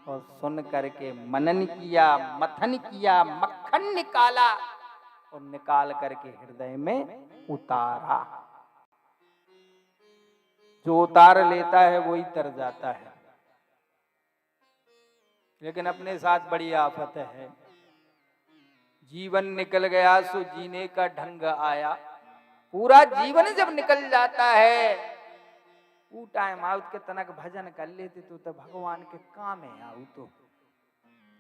और सुन करके मनन किया, मथन किया, मक्खन निकाला और निकाल करके हृदय में उतारा। जो उतार लेता है वही तर जाता है। लेकिन अपने साथ बड़ी आफत है, जीवन निकल गया सो जीने का ढंग आया। पूरा जीवन जब निकल जाता है, वो टाइम आउट के तनक भजन कर लेते तो भगवान के काम है आऊ। तो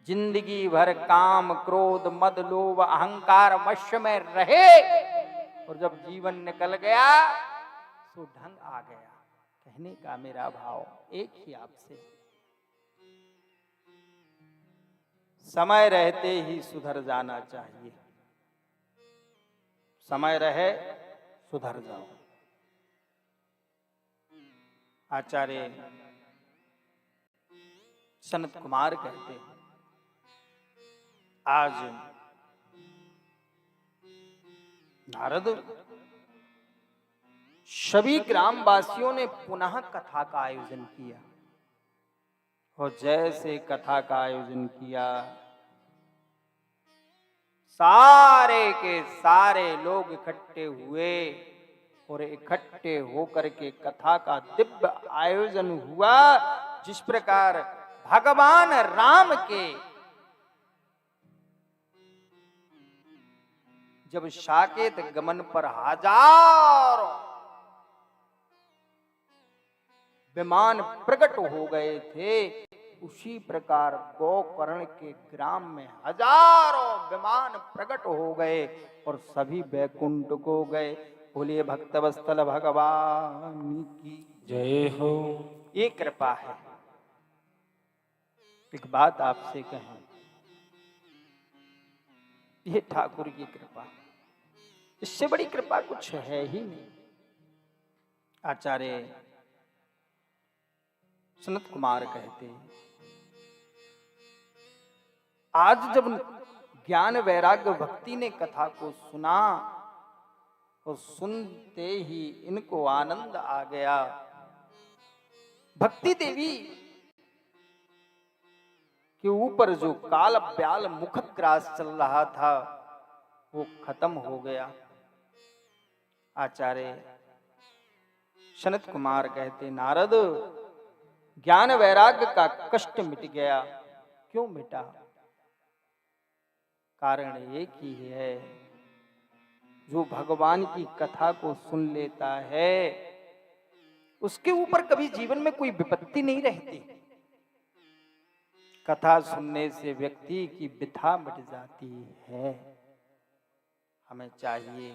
जिंदगी भर काम क्रोध मद लोभ अहंकार वश में रहे और जब जीवन निकल गया तो ढंग आ गया। कहने का मेरा भाव एक ही आपसे, समय रहते ही सुधर जाना चाहिए। समय रहे सुधर जाओ। आचार्य सनत कुमार कहते हैं, आज नारद सभी ग्रामवासियों ने पुनः कथा का आयोजन किया और जैसे कथा का आयोजन किया, सारे के सारे लोग इकट्ठे हुए और इकट्ठे होकर के कथा का दिव्य आयोजन हुआ। जिस प्रकार भगवान राम के जब साकेत गमन पर हजारों विमान प्रकट हो गए थे, उसी प्रकार गोकर्ण के ग्राम में हजारों विमान प्रकट हो गए और सभी वैकुंठ को गए। बोलिए भक्तवत्सल भगवान की जय हो। ये कृपा है। एक बात आपसे कहें, ये ठाकुर की कृपा, इससे बड़ी कृपा कुछ है ही नहीं। आचार्य सनत कुमार कहते हैं, आज जब ज्ञान वैराग्य भक्ति ने कथा को सुना और सुनते ही इनको आनंद आ गया। भक्ति देवी के ऊपर जो काल ब्याल मुख ग्रास चल रहा था वो खत्म हो गया। आचार्य सनत कुमार कहते, नारद ज्ञान वैराग्य का कष्ट मिट गया। क्यों मिटा? कारण एक ही है, जो भगवान की कथा को सुन लेता है उसके ऊपर कभी जीवन में कोई विपत्ति नहीं रहती। कथा सुनने से व्यक्ति की वृथा मिट जाती है। हमें चाहिए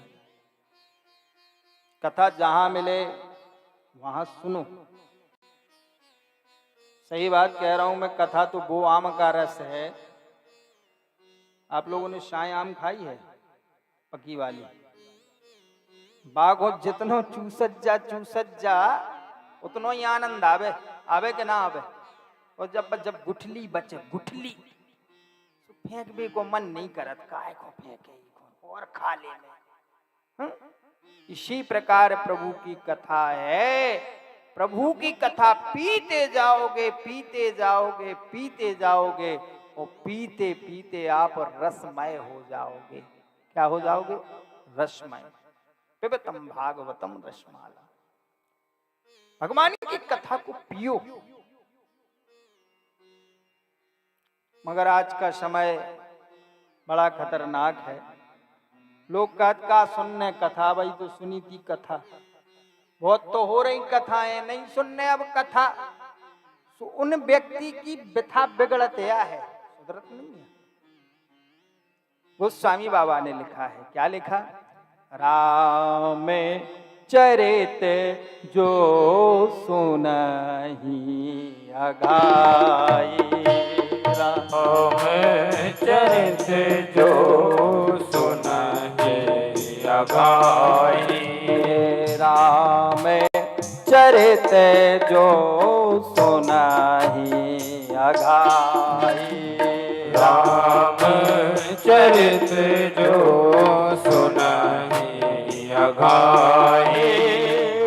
कथा जहां मिले वहां सुनो। सही बात कह रहा हूं मैं, कथा तो वो आम का रस है। आप लोगों ने शाय आम खाई है पकी वाली? बाघो जितनो चूसत जा उतनो ही आनंद आवे। आवे के ना आवे? और जब गुठली बचे, गुठली तो फेंकबे को मन नहीं करत, काय को फेंके और खा ले। इसी प्रकार प्रभु की कथा है। प्रभु की कथा पीते जाओगे, पीते जाओगे, पीते जाओगे और पीते पीते आप रसमय हो जाओगे। क्या हो जाओगे? रसमय। पिबतम भागवतम रसमाला। भगवान की कथा को पियो। मगर आज का समय बड़ा खतरनाक है। लोग कहते का सुनने कथा, भाई तो सुनी थी कथा, बहुत तो हो रही कथाएं, नहीं सुनने अब कथा। तो उन व्यक्ति की व्यथा बिगड़त है, सुधरत नहीं है। गोस्वामी बाबा ने लिखा है, क्या लिखा? राम चरित जो सुनहि अघाई, राम चरित जो सुनहि अघाई, राम चरित जो सुनहि अघाई, राम चरित जो सुनहि अघाई,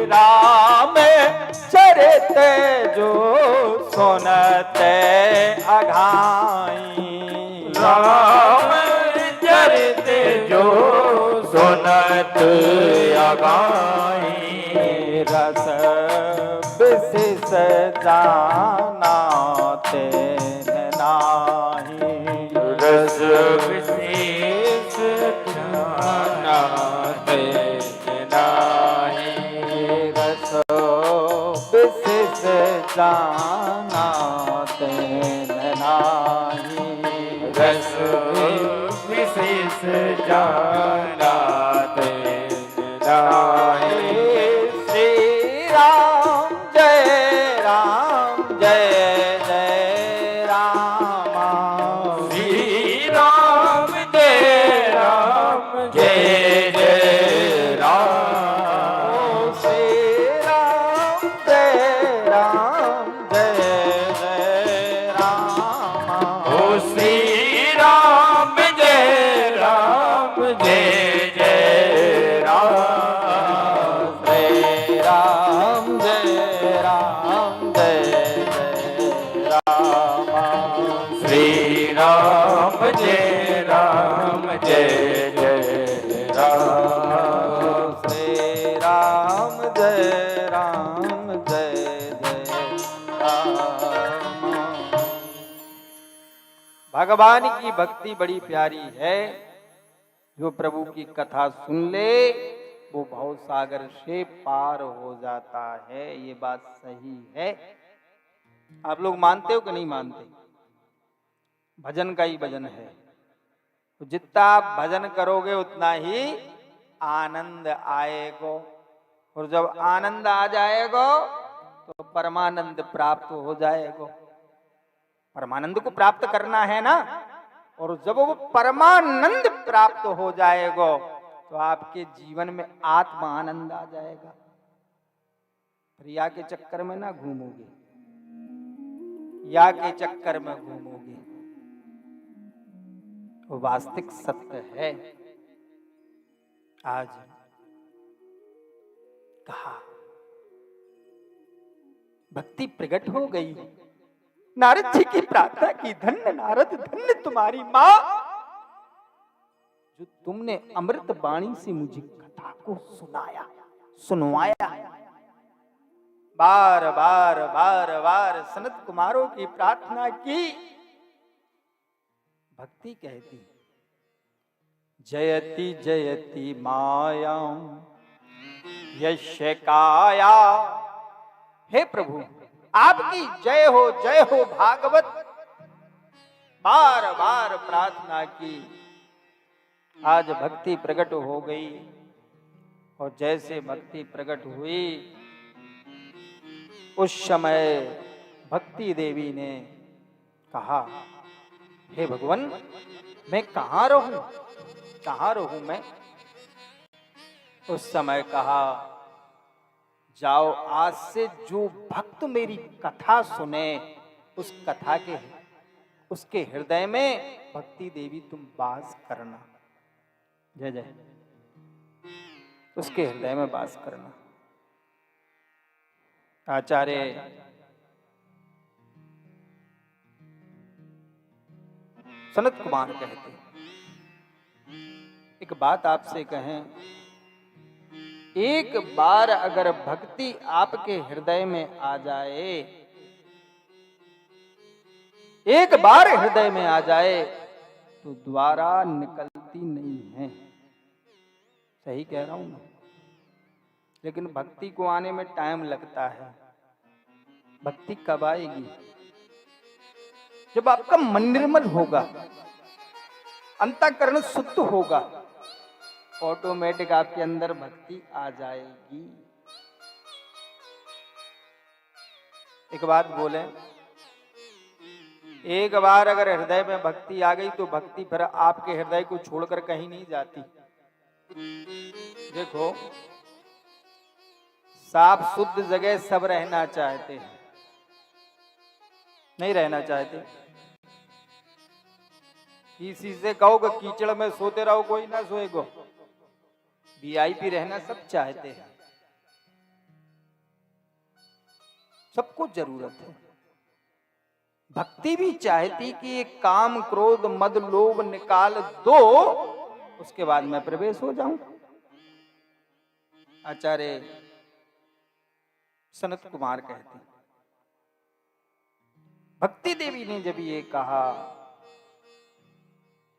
राम चरित चरित जो सुनते अघाई। राम चरित जो सुनत अगाई। रस विशेष जाना तेन नाही। रस विशेष जाना तेन नाही। रस विशेष जाना तेन नाही। रस विशेष जाना तेन नाही। श्री राम जय राम जय जय राम। श्री राम जय राम जय जय राम। श्री राम जय राम जय जय राम। ओ श्री राम जय राम जय जय राम। श्री राम जय राम जय जय राम। श्री राम जय राम जय जय राम। श्री राम जय राम जय जय राम। भगवान की भक्ति बड़ी प्यारी है। जो प्रभु की कथा सुन ले वो भव सागर से पार हो जाता है। ये बात सही है। आप लोग मानते हो कि नहीं मानते? भजन का ही भजन है। तो जितना आप भजन करोगे उतना ही आनंद आएगा। और जब आनंद आ जाएगा तो परमानंद प्राप्त हो जाएगा। परमानंद को प्राप्त करना है ना। और जब वो परमानंद प्राप्त हो जाएगा तो आपके जीवन में आत्मा आनंद आ जाएगा। प्रिया के चक्कर में ना घूमोगे, या के चक्कर में घूमोगे। वो वास्तविक सत्य है। आज कहा भक्ति प्रकट हो गई। नारद जी की प्रार्थना की, धन्य नारद धन्य तुम्हारी मां, जो तुमने अमृत वाणी से मुझे कथा को सुनवाया। बार बार बार बार सनत कुमारों की प्रार्थना की। भक्ति कहती जयति जयति माया यस्य काया। हे प्रभु आपकी जय हो भागवत। बार बार प्रार्थना की। आज भक्ति प्रकट हो गई। और जैसे भक्ति प्रकट हुई उस समय भक्ति देवी ने कहा, हे भगवान मैं कहाँ रहूं मैं? उस समय कहा, जाओ आज से जो भक्त मेरी कथा सुने उस कथा के उसके हृदय में भक्ति देवी तुम वास करना। जय जय। उसके हृदय में वास करना। आचार्य सनत कुमार कहते, एक बात आपसे कहें, एक बार अगर भक्ति आपके हृदय में आ जाए, एक बार हृदय में आ जाए तो द्वारा निकलती नहीं है। सही कह रहा हूं ना? लेकिन भक्ति को आने में टाइम लगता है। भक्ति कब आएगी? जब आपका मन निर्मल होगा, अंतःकरण शुद्ध होगा, ऑटोमेटिक आपके अंदर भक्ति आ जाएगी। एक बात बोले, एक बार अगर हृदय में भक्ति आ गई तो भक्ति फिर आपके हृदय को छोड़कर कहीं नहीं जाती। देखो, साफ शुद्ध जगह सब रहना चाहते हैं, नहीं रहना चाहते। किसी से कहो कि कीचड़ में सोते रहो, कोई ना सोएगो। वीआईपी रहना सब चाहते हैं। सबको जरूरत है। भक्ति भी चाहती कि ये काम क्रोध मद लोभ निकाल दो, उसके बाद मैं प्रवेश हो जाऊं। आचार्य सनत कुमार कहते हैं, भक्ति देवी ने जब ये कहा,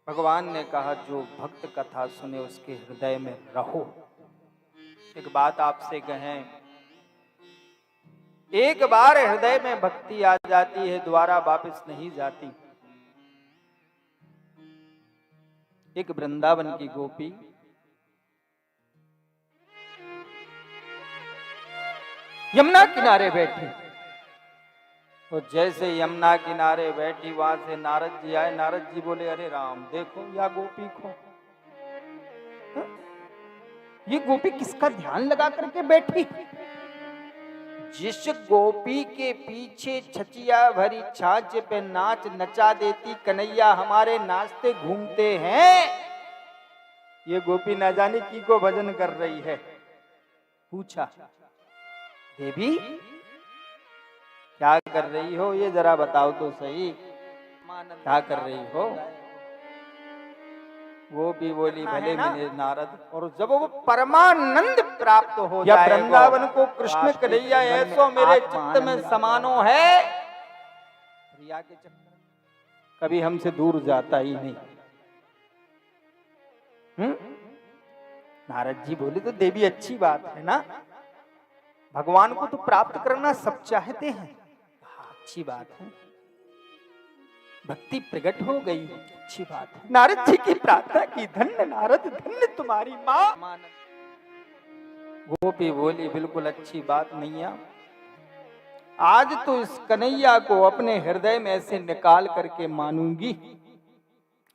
भगवान ने कहा जो भक्त कथा सुने उसके हृदय में रहो। एक बात आपसे कहें, एक बार हृदय में भक्ति आ जाती है, दोबारा वापस नहीं जाती। एक वृंदावन की गोपी यमुना किनारे बैठी, तो जैसे यमुना किनारे बैठी वहां से नारद जी आए। नारद जी बोले, अरे राम देखो या गोपी को, ये गोपी किसका ध्यान लगा करके बैठी। जिस गोपी के पीछे छचिया भरी छाछ पे नाच नचा देती कन्हैया हमारे नाचते घूमते हैं, ये गोपी न जाने की को भजन कर रही है। पूछा, देवी क्या कर रही हो, ये जरा बताओ तो सही, क्या कर रही हो। वो भी बोली, भले मेरे नारद, और जब वो परमानंद प्राप्त हो या वृंदावन को कृष्ण कन्हैया ऐसो मेरे चित्त में समानो है, प्रिया के चक्कर कभी हमसे दूर जाता ही नहीं। नारद जी बोले, तो देवी अच्छी बात है ना, भगवान को तो प्राप्त करना सब चाहते हैं। अच्छी बात है, भक्ति प्रकट हो गई, अच्छी बात है। नारद जी की प्रार्थना की, धन्य नारद धन्य तुम्हारी माँ। गोपी बोली, बिल्कुल अच्छी बात नहीं है, आज तो इस कन्हैया को अपने हृदय में ऐसे निकाल करके मानूंगी,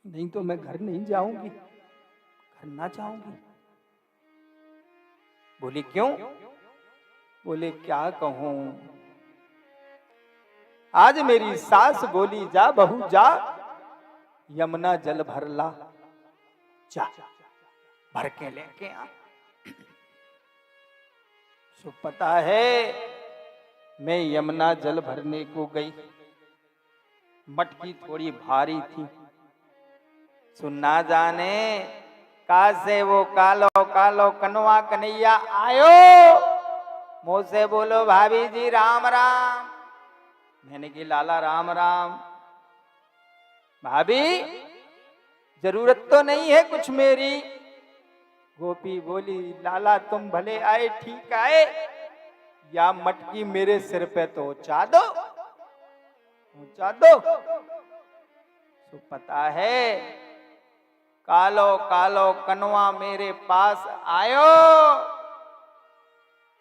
नहीं तो मैं घर नहीं जाऊंगी, घर ना जाऊंगी। बोली क्यों? बोले क्या कहूं, आज मेरी सास बोली, जा बहू जा यमुना जल भर ला, जा भर के लेके आ। सो पता है मैं यमुना जल भरने को गई, मटकी थोड़ी भारी थी, सो ना जाने का से वो कालो कालो कनवा कन्हैया आयो, मुंह से बोलो भाभी जी राम राम। मैंने की लाला राम राम। भाभी जरूरत तो नहीं है कुछ मेरी। गोपी बोली, लाला तुम भले आए ठीक आए, या मटकी मेरे सिर पे तो ऊंचा दो, ऊंचा दो। तो पता है कालो कालो कनवा मेरे पास आयो,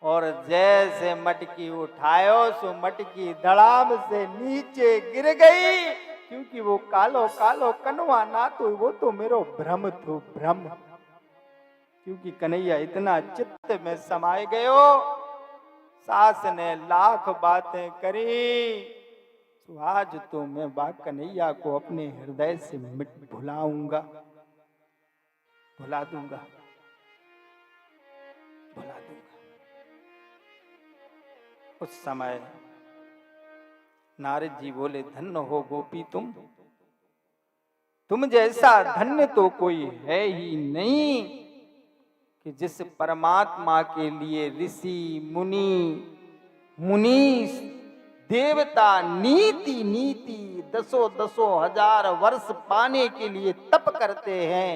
और जैसे मटकी उठायो सो मटकी धड़ाम से नीचे गिर गई, क्योंकि वो कालो कालो कनवा ना तो वो तो मेरो भ्रम तो भ्रम, क्योंकि कन्हैया इतना चित्त में समाये गयो। सास ने लाख बातें करी, तो आज तो मैं बा कन्हैया को अपने हृदय से मिट भुलाऊंगा, भुला दूंगा, भुला दूंगा। उस समय नारद जी बोले, धन्य हो गोपी तुम जैसा धन्य तो कोई है ही नहीं, कि जिस परमात्मा के लिए ऋषि मुनि मुनीष देवता नीति नीति दसों हजार वर्ष पाने के लिए तप करते हैं,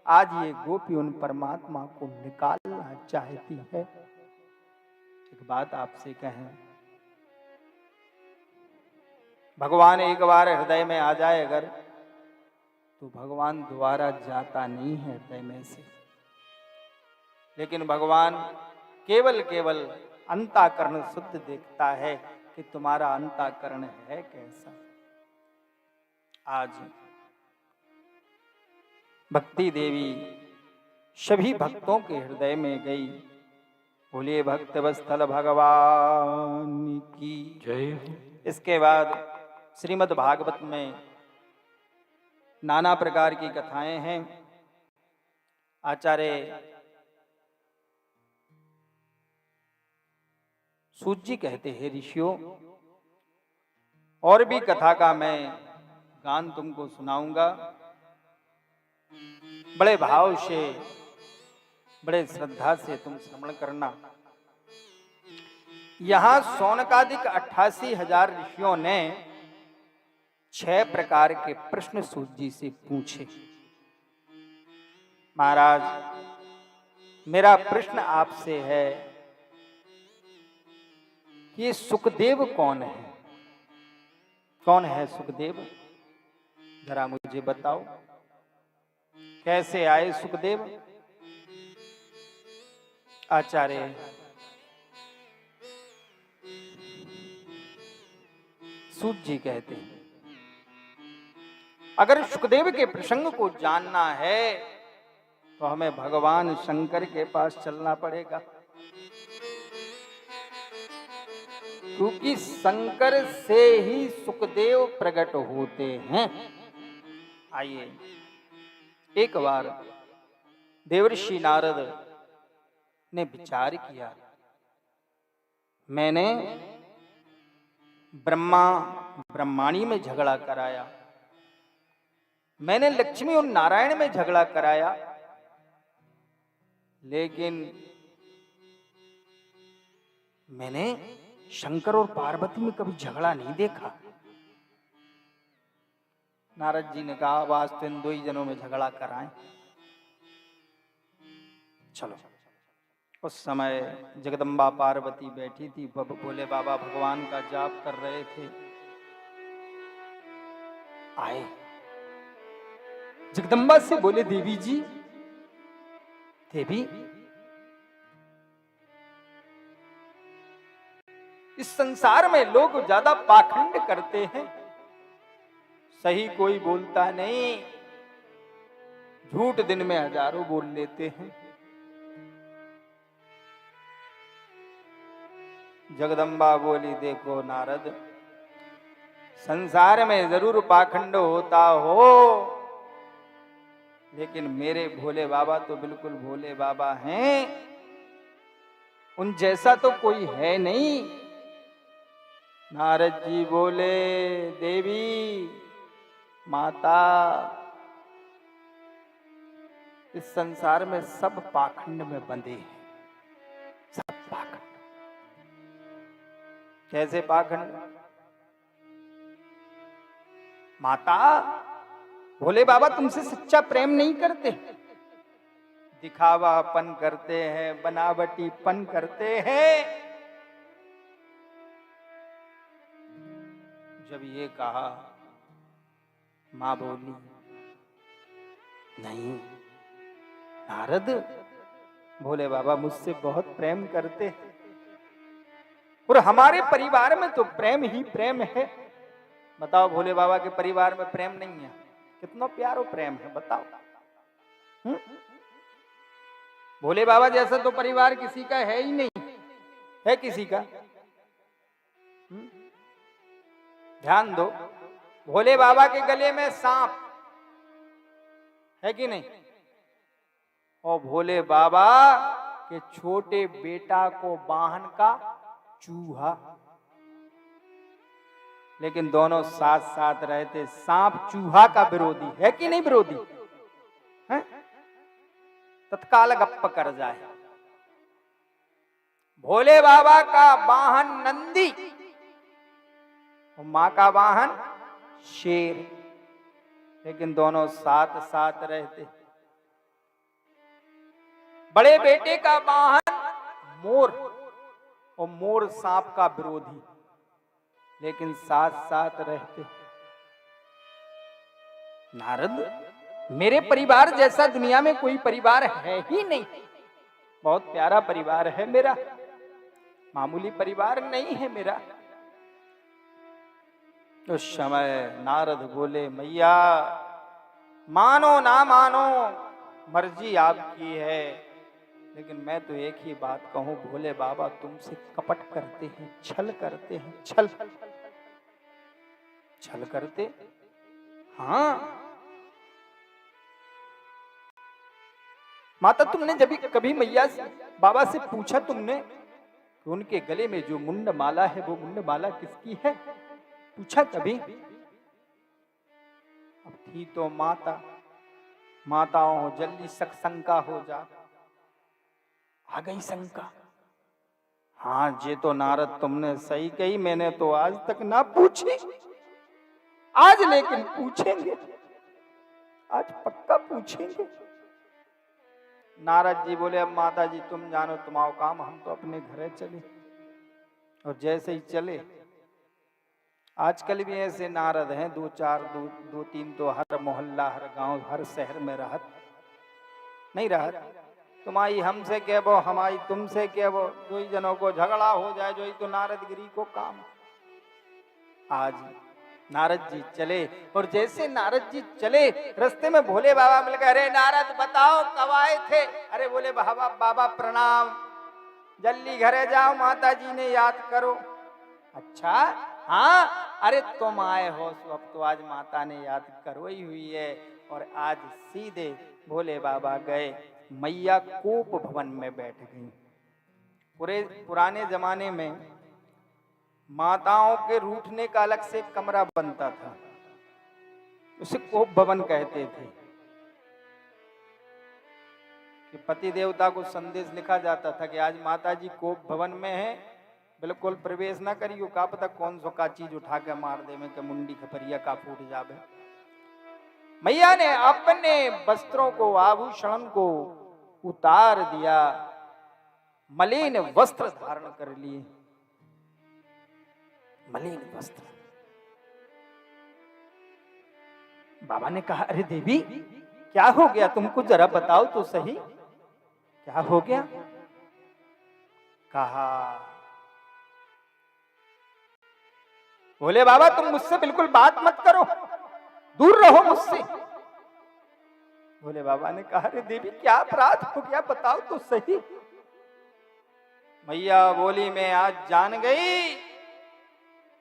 आज ये गोपी उन परमात्मा को निकालना चाहती है। एक बात आपसे कहें, भगवान एक बार हृदय में आ जाए अगर, तो भगवान दोबारा जाता नहीं है हृदय में से, लेकिन भगवान केवल अंतःकरण शुद्ध देखता है कि तुम्हारा अंतःकरण है कैसा। आज भक्ति देवी सभी भक्तों के हृदय में गई। बोलिए भक्त वत्सल भगवान की जय। इसके बाद श्रीमद् भागवत में नाना प्रकार की कथाएं हैं। आचार्य सूत जी कहते हैं, ऋषियों, और भी कथा का मैं गान तुमको सुनाऊंगा। बड़े भाव से, बड़े श्रद्धा से तुम श्रवण करना। यहां सौनकादिक 88,000 ऋषियों ने 6 प्रकार के प्रश्न सूत जी से पूछे। महाराज, मेरा प्रश्न आपसे है कि ये सुखदेव कौन है? कौन है सुखदेव? जरा मुझे बताओ, कैसे आए सुखदेव? आचार्य, सूत जी कहते हैं, अगर सुखदेव के प्रसंग को जानना है तो हमें भगवान शंकर के पास चलना पड़ेगा, क्योंकि शंकर से ही सुखदेव प्रकट होते हैं। आइए, एक बार देवर्षि नारद ने विचार किया, मैंने ब्रह्माणी में झगड़ा कराया, मैंने लक्ष्मी और नारायण में झगड़ा कराया, लेकिन मैंने शंकर और पार्वती में कभी झगड़ा नहीं देखा। नारद जी ने कहा, वास तो इन 2 ही जनों में झगड़ा कराएं। चलो। उस समय जगदम्बा पार्वती बैठी थी, भोले बाबा भगवान का जाप कर रहे थे। आए, जगदम्बा से बोले, देवी जी, देवी, इस संसार में लोग ज्यादा पाखंड करते हैं, सही कोई बोलता नहीं, झूठ दिन में हजारों बोल लेते हैं। जगदम्बा बोली, देखो नारद, संसार में जरूर पाखंड होता हो, लेकिन मेरे भोले बाबा तो बिल्कुल भोले बाबा हैं, उन जैसा तो कोई है नहीं। नारद जी बोले, देवी माता, इस संसार में सब पाखंड में बंधे हैं, सब पाखंड। कैसे पाखंड? माता, भोले बाबा तुमसे सच्चा प्रेम नहीं करते, दिखावापन करते हैं, बनावटीपन करते हैं। जब ये कहा, मां बोली, नहीं नारद, भोले बाबा मुझसे बहुत प्रेम करते हैं, और हमारे परिवार में तो प्रेम ही प्रेम है। बताओ, भोले बाबा के परिवार में प्रेम नहीं है? कितना प्यारो प्रेम है, बताओ। भोले बाबा जैसा तो परिवार किसी का है ही नहीं, है किसी का? ध्यान दो, भोले बाबा के गले में सांप है कि नहीं? और भोले बाबा के छोटे बेटा को वाहन का चूहा, लेकिन दोनों साथ साथ रहते। सांप चूहा का विरोधी है कि नहीं विरोधी? है? तत्काल गप्प कर जाए। भोले बाबा का वाहन नंदी और मां का वाहन शेर, लेकिन दोनों साथ साथ रहते। बड़े बेटे का वाहन मोर और मोर सांप का विरोधी, लेकिन साथ साथ रहते। नारद, मेरे परिवार जैसा दुनिया में कोई परिवार है ही नहीं। बहुत प्यारा परिवार है मेरा, मामूली परिवार नहीं है मेरा। उस समय नारद बोले, मैया मानो ना मानो मर्जी आपकी है, लेकिन मैं तो एक ही बात कहूं, भोले बाबा तुमसे कपट करते हैं, छल करते हैं, छल करते। हाँ माता, तुमने जब कभी मैया बाबा से पूछा तुमने, कि उनके गले में जो मुंड माला है वो मुंड माला किसकी है? पूछा कभी? अब थी तो माता, माताओं जल्दी शंका हो जा। आ गई शंका। हाँ ये तो नारद तुमने सही कही, मैंने तो आज तक ना पूछी, आज लेकिन पूछेंगे, आज पक्का पूछेंगे। नारद जी बोले, अब माता जी तुम जानो तुम्हारा काम, हम तो अपने घरे चले। और जैसे ही चले, आजकल भी ऐसे नारद हैं, दो तीन तो हर मोहल्ला, हर गांव, हर शहर में रहत नहीं रहत। तुम्हारी हमसे कहबो, हमारी तुमसे कहबो, दो ही जनों को झगड़ा हो जाए, जो ही तो नारदगिरी को काम। आज नारद जी चले, और जैसे नारद जी चले, रास्ते में भोले बाबा मिल गए। अरे नारद बताओ कब आए थे? अरे बोले बाबा प्रणाम, जल्दी घरे जाओ, माता जी ने याद करो। अच्छा हाँ, अरे तुम आए हो, अब तो आज माता ने याद करो ही हुई है। और आज सीधे भोले बाबा गए, मैया कोप भवन में बैठ गई। पुराने जमाने में माताओं के रूठने का अलग से कमरा बनता था, उसे कोप भवन कहते थे। कि पति देवता को संदेश लिखा जाता था कि आज माता जी कोप भवन में है, बिल्कुल प्रवेश ना करियो, का पता कौन सो का चीज उठा के मार दे में, के मुंडी खपरिया का फूट जावे। मैया ने अपने वस्त्रों को, आभूषण को उतार दिया, मलिन वस्त्र धारण कर लिए, मलिन वस्त्र। बाबा ने कहा, अरे देवी क्या हो गया तुमको, जरा बताओ तो सही, क्या हो गया? कहा, बोले बाबा तुम मुझसे बिल्कुल बात मत करो, दूर रहो मुझसे। बोले बाबा ने कहा, अरे देवी क्या अपराध हो गया, बताओ तो सही। मैया बोली, मैं आज जान गई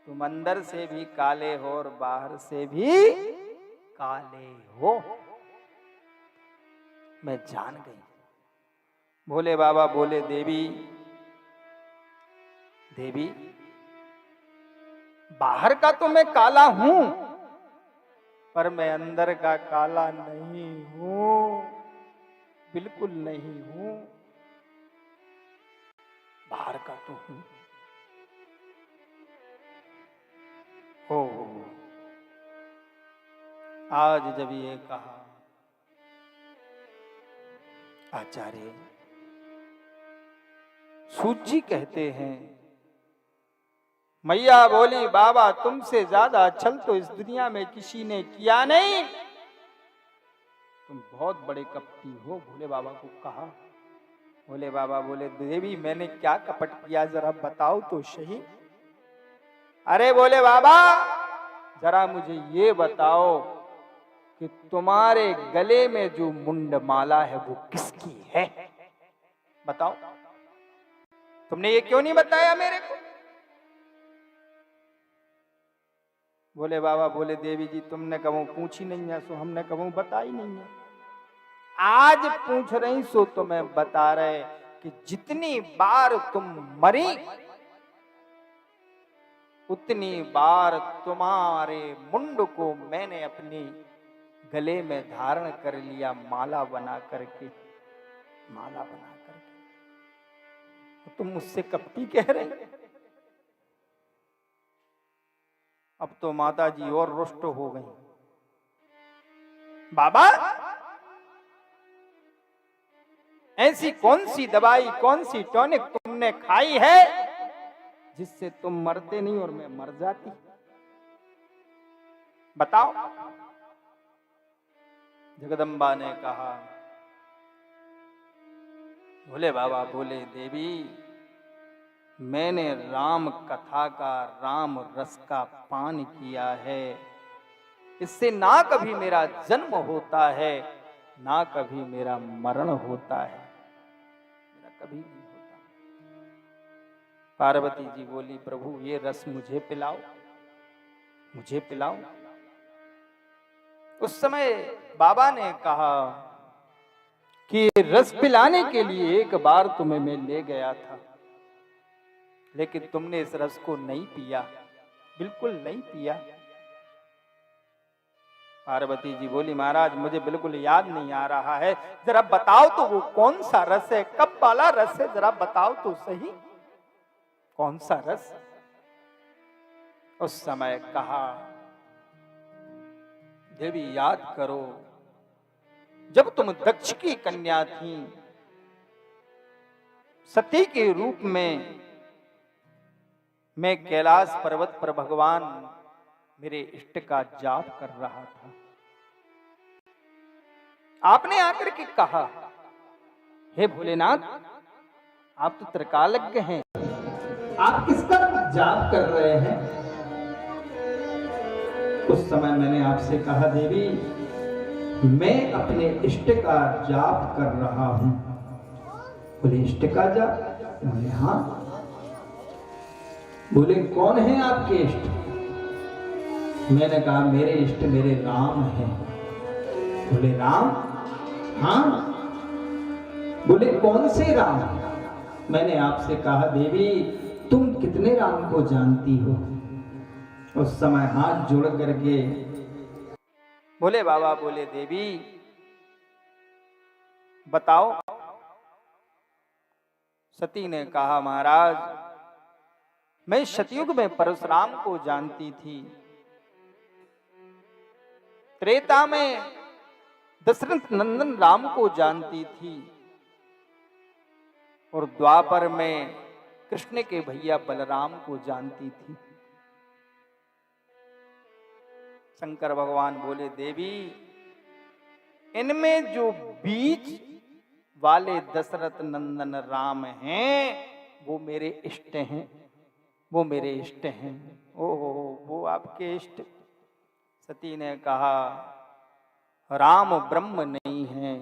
तुम अंदर से भी काले हो और बाहर से भी काले हो, मैं जान गई। भोले बाबा बोले, देवी देवी बाहर का तो मैं काला हूं, पर मैं अंदर का काला नहीं हूं, बिल्कुल नहीं हूं, बाहर का तो हूं। हो आज जब ये कहा, आचार्य सूत जी कहते हैं, मैया बोली, बाबा तुमसे ज्यादा छल तो इस दुनिया में किसी ने किया नहीं, तुम बहुत बड़े कपटी हो। भोले बाबा को कहा। भोले बाबा बोले, देवी मैंने क्या कपट किया, जरा बताओ तो सही। अरे बोले बाबा जरा मुझे ये बताओ कि तुम्हारे गले में जो मुंड माला है वो किसकी है, बताओ। तुमने ये क्यों नहीं बताया मेरे को? बोले बाबा बोले, देवी जी तुमने कबू पूछी नहीं है, सो हमने कबू बताई नहीं है। आज पूछ रही सो तुम्हें बता रहे कि जितनी बार तुम मरी उतनी बार तुम्हारे मुंड को मैंने अपनी गले में धारण कर लिया, माला बना करके, माला बना करके। तो तुम मुझसे कपटी कह रहे? अब तो माता जी और रुष्ट हो गई। बाबा ऐसी कौन सी दवाई, कौन सी टॉनिक तुमने खाई है जिससे तुम मरते नहीं और मैं मर जाती, बताओ। जगदम्बा ने कहा। भोले बाबा बोले, देवी मैंने राम कथा का, राम रस का पान किया है, इससे ना कभी मेरा जन्म होता है ना कभी मेरा मरण होता है, मेरा कभी नहीं होता। पार्वती जी बोली, प्रभु ये रस मुझे पिलाओ, मुझे पिलाओ। उस समय बाबा ने कहा कि रस पिलाने के लिए एक बार तुम्हें मैं ले गया था, लेकिन तुमने इस रस को नहीं पिया, बिल्कुल नहीं पिया। पार्वती जी बोली, महाराज मुझे बिल्कुल याद नहीं आ रहा है, जरा बताओ तो वो कौन सा रस है, कब वाला रस है, जरा बताओ तो सही कौन सा रस। उस समय कहा, देवी याद करो, जब तुम दक्ष की कन्या थी, सती के रूप में मैं कैलाश पर्वत पर भगवान मेरे इष्ट का जाप कर रहा था। आपने आकर के कहा, हे भोलेनाथ, आप तो त्रिकालज्ञ हैं, आप किसका जाप कर रहे हैं। उस समय मैंने आपसे कहा, देवी मैं अपने इष्ट का जाप कर रहा हूं। बोले, इष्ट का जाप? बोले हाँ। बोले, कौन है आपके इष्ट? मैंने कहा, मेरे इष्ट मेरे राम हैं। बोले, राम? हाँ। बोले, कौन से राम? मैंने आपसे कहा, देवी तुम कितने राम को जानती हो। उस समय हाथ जोड़ करके बोले, बाबा, बोले देवी बताओ। सती ने कहा, महाराज मैं सतयुग में परशुराम को जानती थी, त्रेता में दशरथ नंदन राम को जानती थी, और द्वापर में कृष्ण के भैया बलराम को जानती थी। शंकर भगवान बोले, देवी इनमें जो बीच वाले दशरथ नंदन राम हैं वो मेरे इष्ट हैं, वो मेरे इष्ट हैं। ओहो, वो आपके इष्ट? सती ने कहा, राम ब्रह्म नहीं है,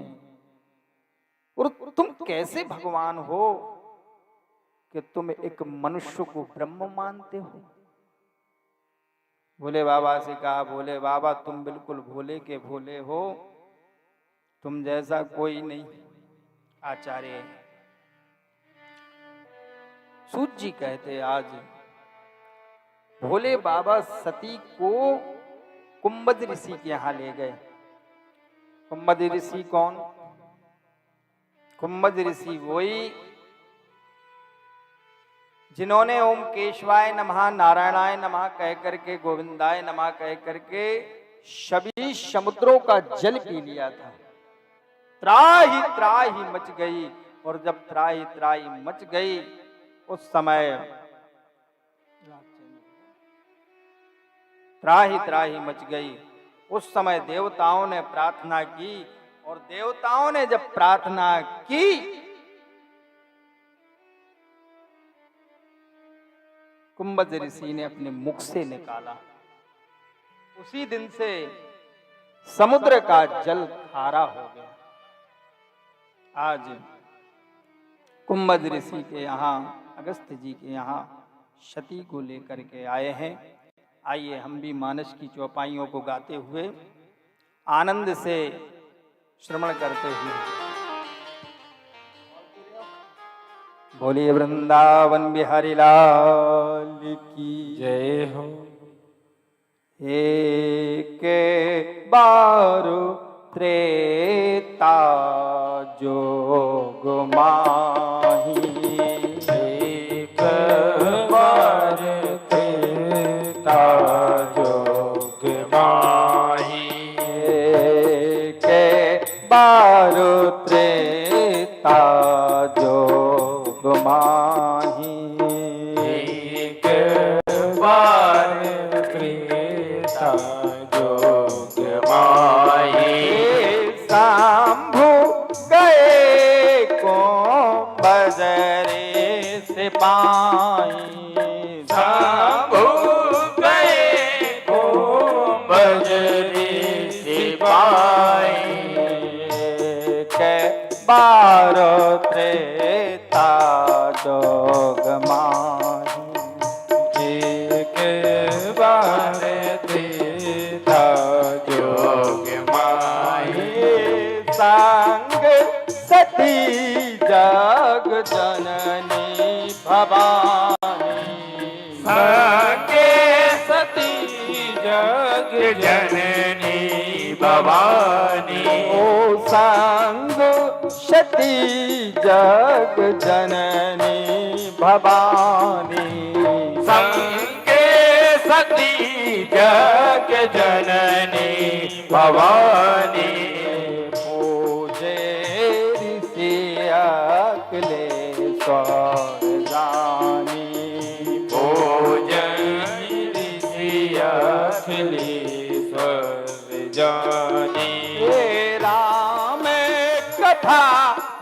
और तुम कैसे भगवान हो कि तुम एक मनुष्य को ब्रह्म मानते हो। भोले बाबा से कहा, भोले बाबा तुम बिल्कुल भोले के भोले हो, तुम जैसा कोई नहीं। आचार्य सूत जी कहते, आज भोले बाबा सती को कुंभज ऋषि के यहां ले गए। कुंभज ऋषि कौन? कुंभज ऋषि वही जिन्होंने ओम केशवाय नमः नारायणाय नमः कह करके, गोविंदाय नमः कह करके सभी समुद्रों का जल पी लिया था। त्राही मच गई, और जब त्राही मच गई उस समय त्राही मच गई, उस समय देवताओं ने प्रार्थना की, और देवताओं ने जब प्रार्थना की, कुंभज ऋषि ने अपने मुख से निकाला। उसी दिन से समुद्र का जल खारा हो गया। आज कुंभज ऋषि के यहाँ, अगस्त्य जी के यहाँ सती को लेकर के आए हैं। आइए हम भी मानस की चौपाइयों को गाते हुए आनंद से श्रवण करते हुए बोलिए वृंदावन बिहारी लाल की जय हो। एक बार त्रेता जोग माही, एक बार त्रेता जोग माही, एक बार त्रेता जोग माही, एक बार त्रेता जोग माही, शंभु गए को बजरे से पाई, शंभु गए को बजरे से पाई, के बार त्रेता जोग माही, एक बार त्रेता जोग माही, संग सती जग जननी भवानी, जननी भवानी। ओ संग सती जग जननी भवानी। संगे सती जग जननी भवानी। पूजे ऋषि अखिलेश्वर जानी। भोजन ऋषि अखिलेश्वर जानी। हे राम कथा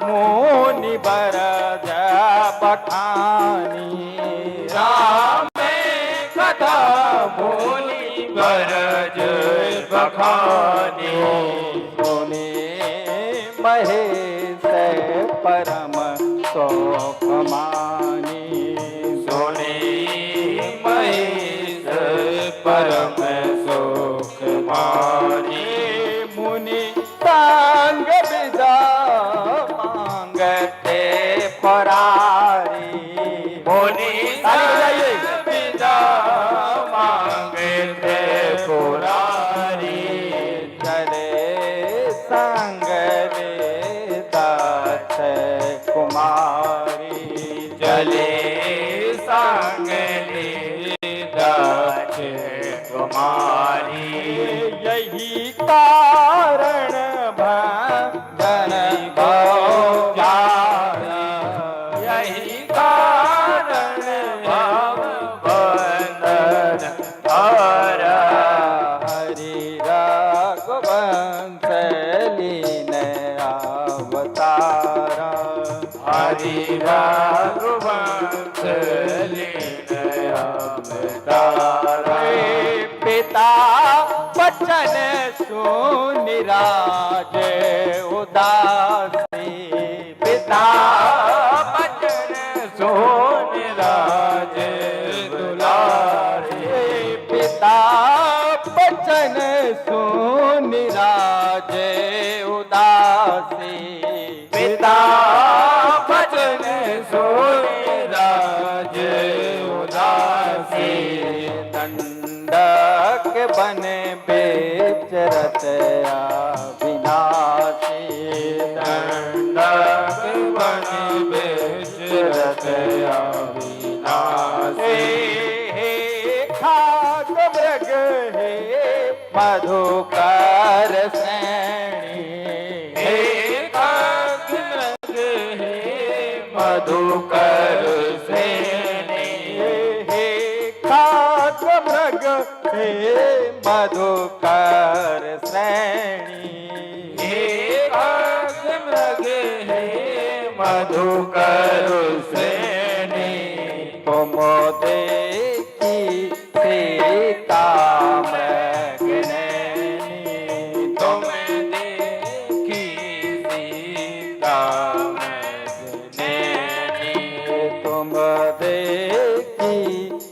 मुनि बरज बखानी। राम कथा मुनि बरज बखानी। सुने महेश परम शोक मानी। सोने महेश परम सुख मानी। मुनि संग विदा मांगते परारी। मुनि विदा मांगते पुरारी। चले संग दास कुमारी। चले संग दास कुमारी। यही कारण भजन भवजारा। यही कारण भव बंधन हरा। हरि रघुवंश लीन अवतारा। हरि रघुवंश लीन अवतारा। पिता बचन सुनिराज उदासी। पिता बचन सोन राज दुलारे। पिता बचन सुनिराज उदासी। पिता बचन सोन राज उदासी। दंडक बन बेचरत अविनाशी। दंडक बन बेचरत अविनाशी। हे खाक मृग हे मधुकर श्रेणी। हे काक मृग हे मधुकर श्रेणी। हे खाक मृग हे मधुकर श्रेणी। हे काक मृग हे मधुकर श्रेणी। तुम देखी सीता मृगनैनी। तुम देखी सीता मृगनैनी। तुम देखी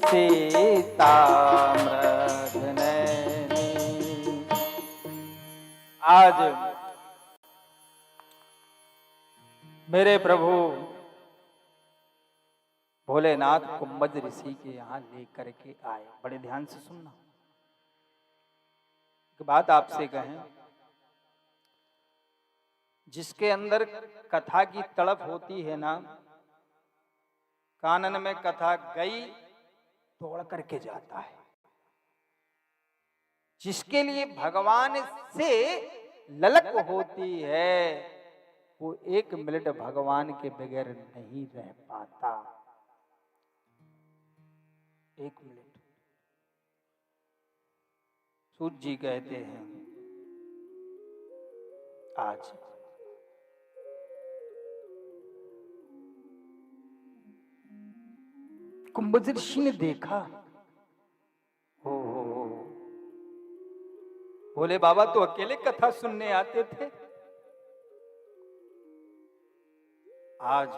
सीता मृगनैनी। आज मेरे प्रभु भोलेनाथ कुंभज ऋषि के यहाँ लेकर के आए। बड़े ध्यान से सुनना। एक बात आपसे कहें, जिसके अंदर कथा की तड़प होती है ना, कानन में कथा गई दौड़ करके जाता है। जिसके लिए भगवान से ललक होती है, वो 1 मिनट भगवान के बगैर नहीं रह पाता। 1 मिनट। सूत जी कहते हैं, आज कुंभज ऋषि ने देखा, हो भोले बाबा तो अकेले कथा सुनने आते थे, आज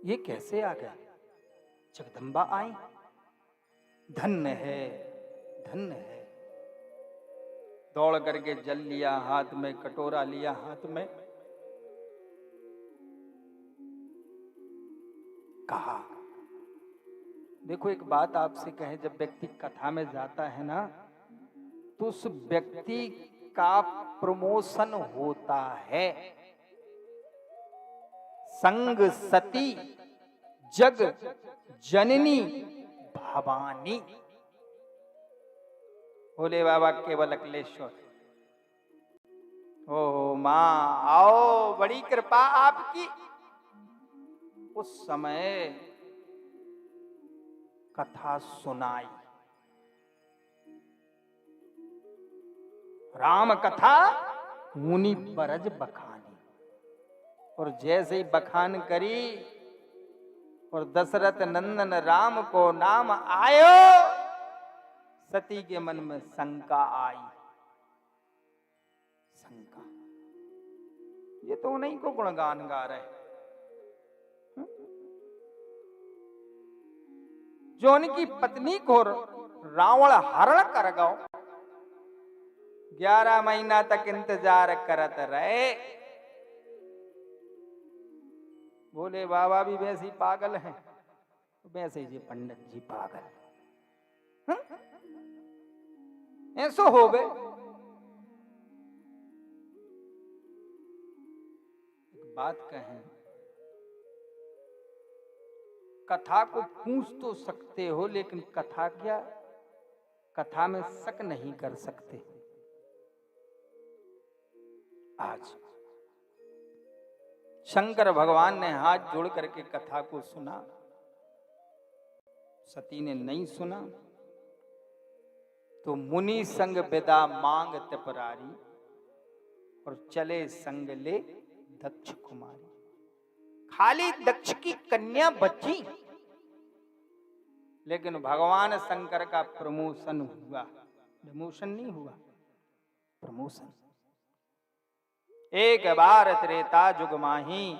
ये कैसे आ गया? जगदम्बा आई। धन्य है, धन्य है। दौड़ करके जल लिया हाथ में, कटोरा लिया हाथ में, कहा देखो एक बात आपसे कहें, जब व्यक्ति कथा में जाता है ना तो उस व्यक्ति का प्रमोशन होता है। संग सती जग जननी भवानी, भोले बाबा केवल अकलेश्वर। ओ माँ आओ, बड़ी कृपा आपकी। उस समय कथा सुनाई, राम कथा मुनि बरज बखानी। और जैसे ही बखान करी और दशरथ नंदन राम को नाम आयो, सती के मन में शंका आई। शंका, ये तो उन्हीं को गुणगान गा रहे, जो उनकी पत्नी को रावण हरण कर गो, 11 महीना तक इंतजार करत रहे। बोले बाबा भी वैसे ही पागल हैं, वैसे ही पंडित जी पागल। ऐसो हो गए। एक बात कहें, कथा को पूछ तो सकते हो, लेकिन कथा क्या, कथा में शक नहीं कर सकते। आज शंकर भगवान ने हाथ जोड़ करके कथा को सुना, सती ने नहीं सुना, तो मुनि संग विदा मांग त्रिपुरारी, और चले संग ले दक्ष कुमारी। खाली दक्ष की कन्या बची, लेकिन भगवान शंकर का प्रमोशन हुआ। प्रमोशन नहीं हुआ, प्रमोशन। एक बार त्रेता जुग माही,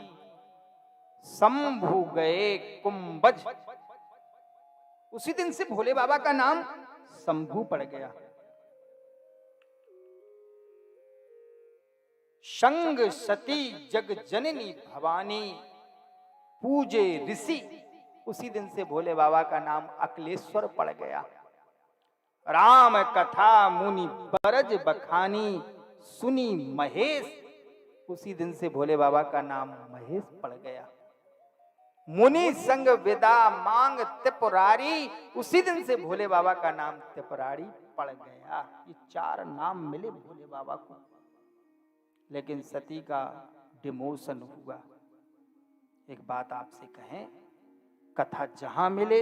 शंभु गए कुंभज। उसी दिन से भोले बाबा का नाम शंभु पड़ गया। संग सती जग जननी भवानी, पूजे ऋषि। उसी दिन से भोले बाबा का नाम अकलेश्वर पड़ गया। राम कथा मुनि बरज बखानी, सुनी महेश। उसी दिन से भोले बाबा का नाम महेश पड़ गया। मुनि संग विदा मांग त्रिपुरारी, उसी दिन से भोले बाबा का नाम त्रिपुरारी पड़ गया। ये 4 नाम मिले भोले बाबा को। लेकिन सती का डिमोशन हुआ। एक बात आपसे कहें, कथा जहां मिले,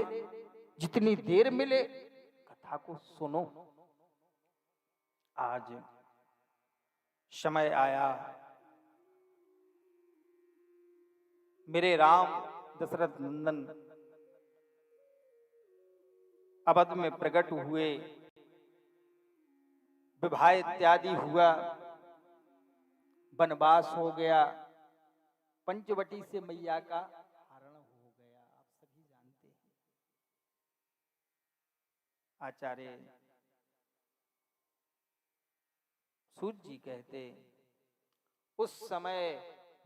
जितनी देर मिले, कथा को सुनो। आज समय आया, मेरे राम दशरथ नंदन अवध में प्रकट हुए, विवाह इत्यादि हुआ, वनवास हो गया, पंचवटी से मैया का हरण हो गया। आप सभी जानते हैं। आचार्य सूत जी कहते, उस समय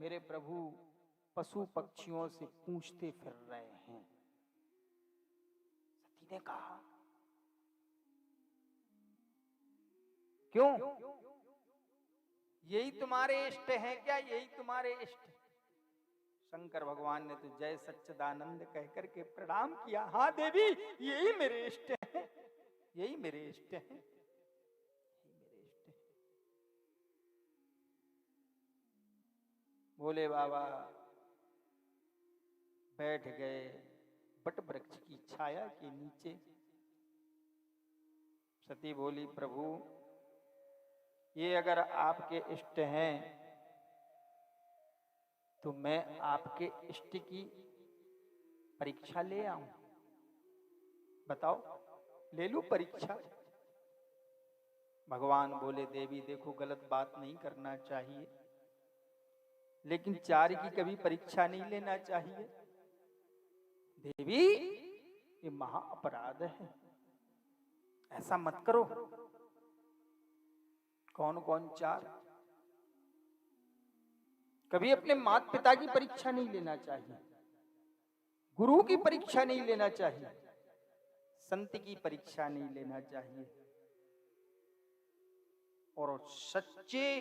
मेरे प्रभु पशु पक्षियों से पूछते फिर रहे हैं। सती ने कहा, क्यों, यही तुम्हारे इष्ट हैं क्या, यही तुम्हारे इष्ट? शंकर भगवान ने तो जय सच्चिदानंद कहकर के प्रणाम किया। हाँ देवी, यही मेरे इष्ट हैं, यही मेरे इष्ट हैं, यही मेरे इष्ट हैं। भोले बाबा बैठ गए बट वृक्ष की छाया के नीचे। सती बोली, प्रभु ये अगर आपके इष्ट हैं तो मैं आपके इष्ट की परीक्षा ले आऊं? बताओ, ले लूं परीक्षा? भगवान बोले, देवी देखो, गलत बात नहीं करना चाहिए, लेकिन 4 की कभी परीक्षा नहीं लेना चाहिए। देवी ये महा अपराध है, ऐसा मत करो। कौन कौन 4? कभी अपने माता पिता की परीक्षा नहीं लेना चाहिए, गुरु की परीक्षा नहीं लेना चाहिए, संत की परीक्षा नहीं लेना चाहिए और सच्चे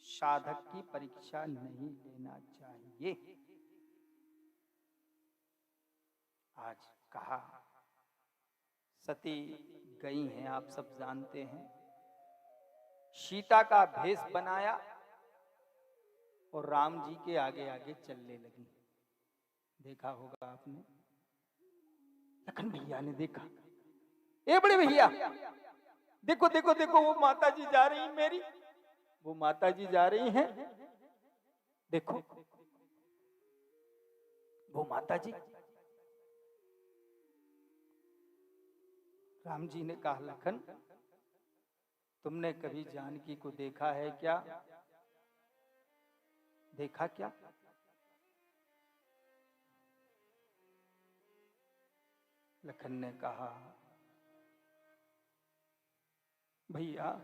साधक की परीक्षा नहीं लेना चाहिए। आज कहा सती गई हैं, आप सब जानते हैं। सीता का भेष बनाया और राम जी के आगे आगे चलने लगी। देखा होगा आपने, लखन भैया ने देखा, ए बड़े भैया देखो देखो देखो, वो माता जी जा रही मेरी, वो माता जी जा रही हैं, देखो वो माता जी। राम जी ने कहा, लखन तुमने कभी जानकी को देखा है क्या? देखा क्या? लखन ने कहा, भैया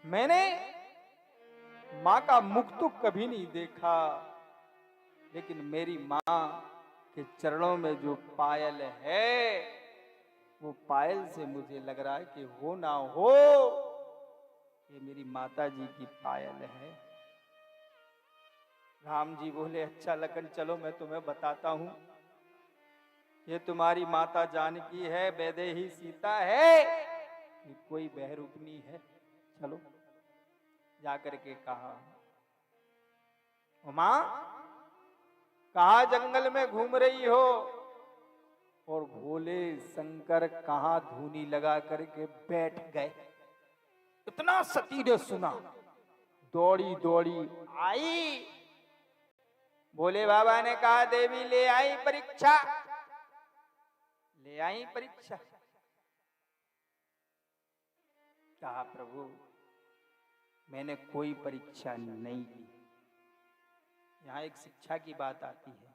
मैंने मां का मुख तो कभी नहीं देखा, लेकिन मेरी मां के चरणों में जो पायल है, वो पायल से मुझे लग रहा है कि हो ना हो ये मेरी माता जी की पायल है। राम जी बोले, अच्छा लखन चलो मैं तुम्हें बताता हूं, ये तुम्हारी माता जानकी है, वैदेही सीता है कि कोई बहरूपनी है। चलो जाकर के कहा, उमा कहाँ जंगल में घूम रही हो? और भोले शंकर कहाँ धूनी लगा करके बैठ गए। इतना सती ने सुना, दौड़ी दौड़ी आई। भोले बाबा ने कहा, देवी ले आई परीक्षा, ले आई परीक्षा। कहा, प्रभु मैंने कोई परीक्षा नहीं ली। यहाँ एक शिक्षा की बात आती है,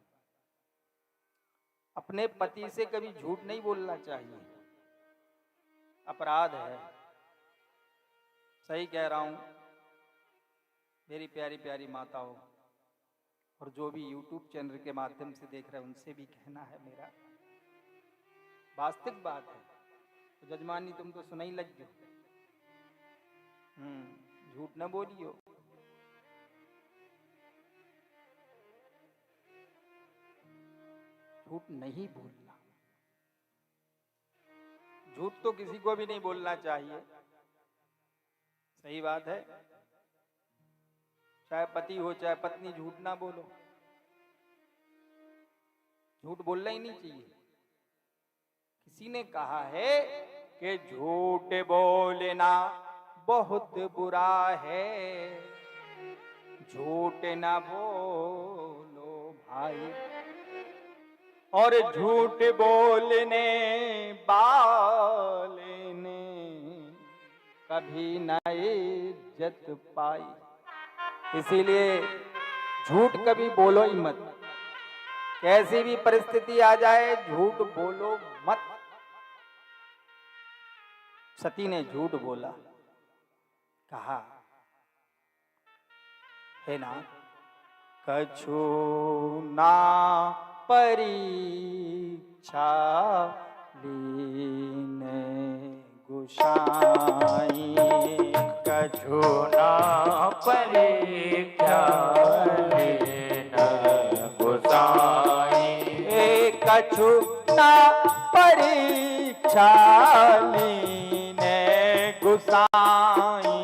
अपने पति से कभी झूठ नहीं बोलना चाहिए, अपराध है। सही कह रहा हूं मेरी प्यारी प्यारी माताओं, और जो भी YouTube चैनल के माध्यम से देख रहे हैं उनसे भी कहना है मेरा, वास्तविक बात है। तो जजमानी तुम तो सुनाई लग गयो, झूठ न बोलियो। झूठ नहीं बोलना, झूठ तो किसी को भी नहीं बोलना चाहिए। सही बात है, चाहे पति हो चाहे पत्नी, झूठ ना बोलो। झूठ बोलना ही नहीं चाहिए। किसी ने कहा है कि झूठ बोलना बहुत बुरा है, झूठ ना बोलो भाई, और झूठ बोलने वाले ने कभी न इज्जत पाई। इसीलिए झूठ कभी बोलो ही मत, कैसी भी परिस्थिति आ जाए झूठ बोलो मत। सती ने झूठ बोला, कहा, है ना कछु ना परीक्षा लीने गुसाई, कछु ना परीक्षा लीने गुसाई, कछु ना परीक्षा लीने गुसाई,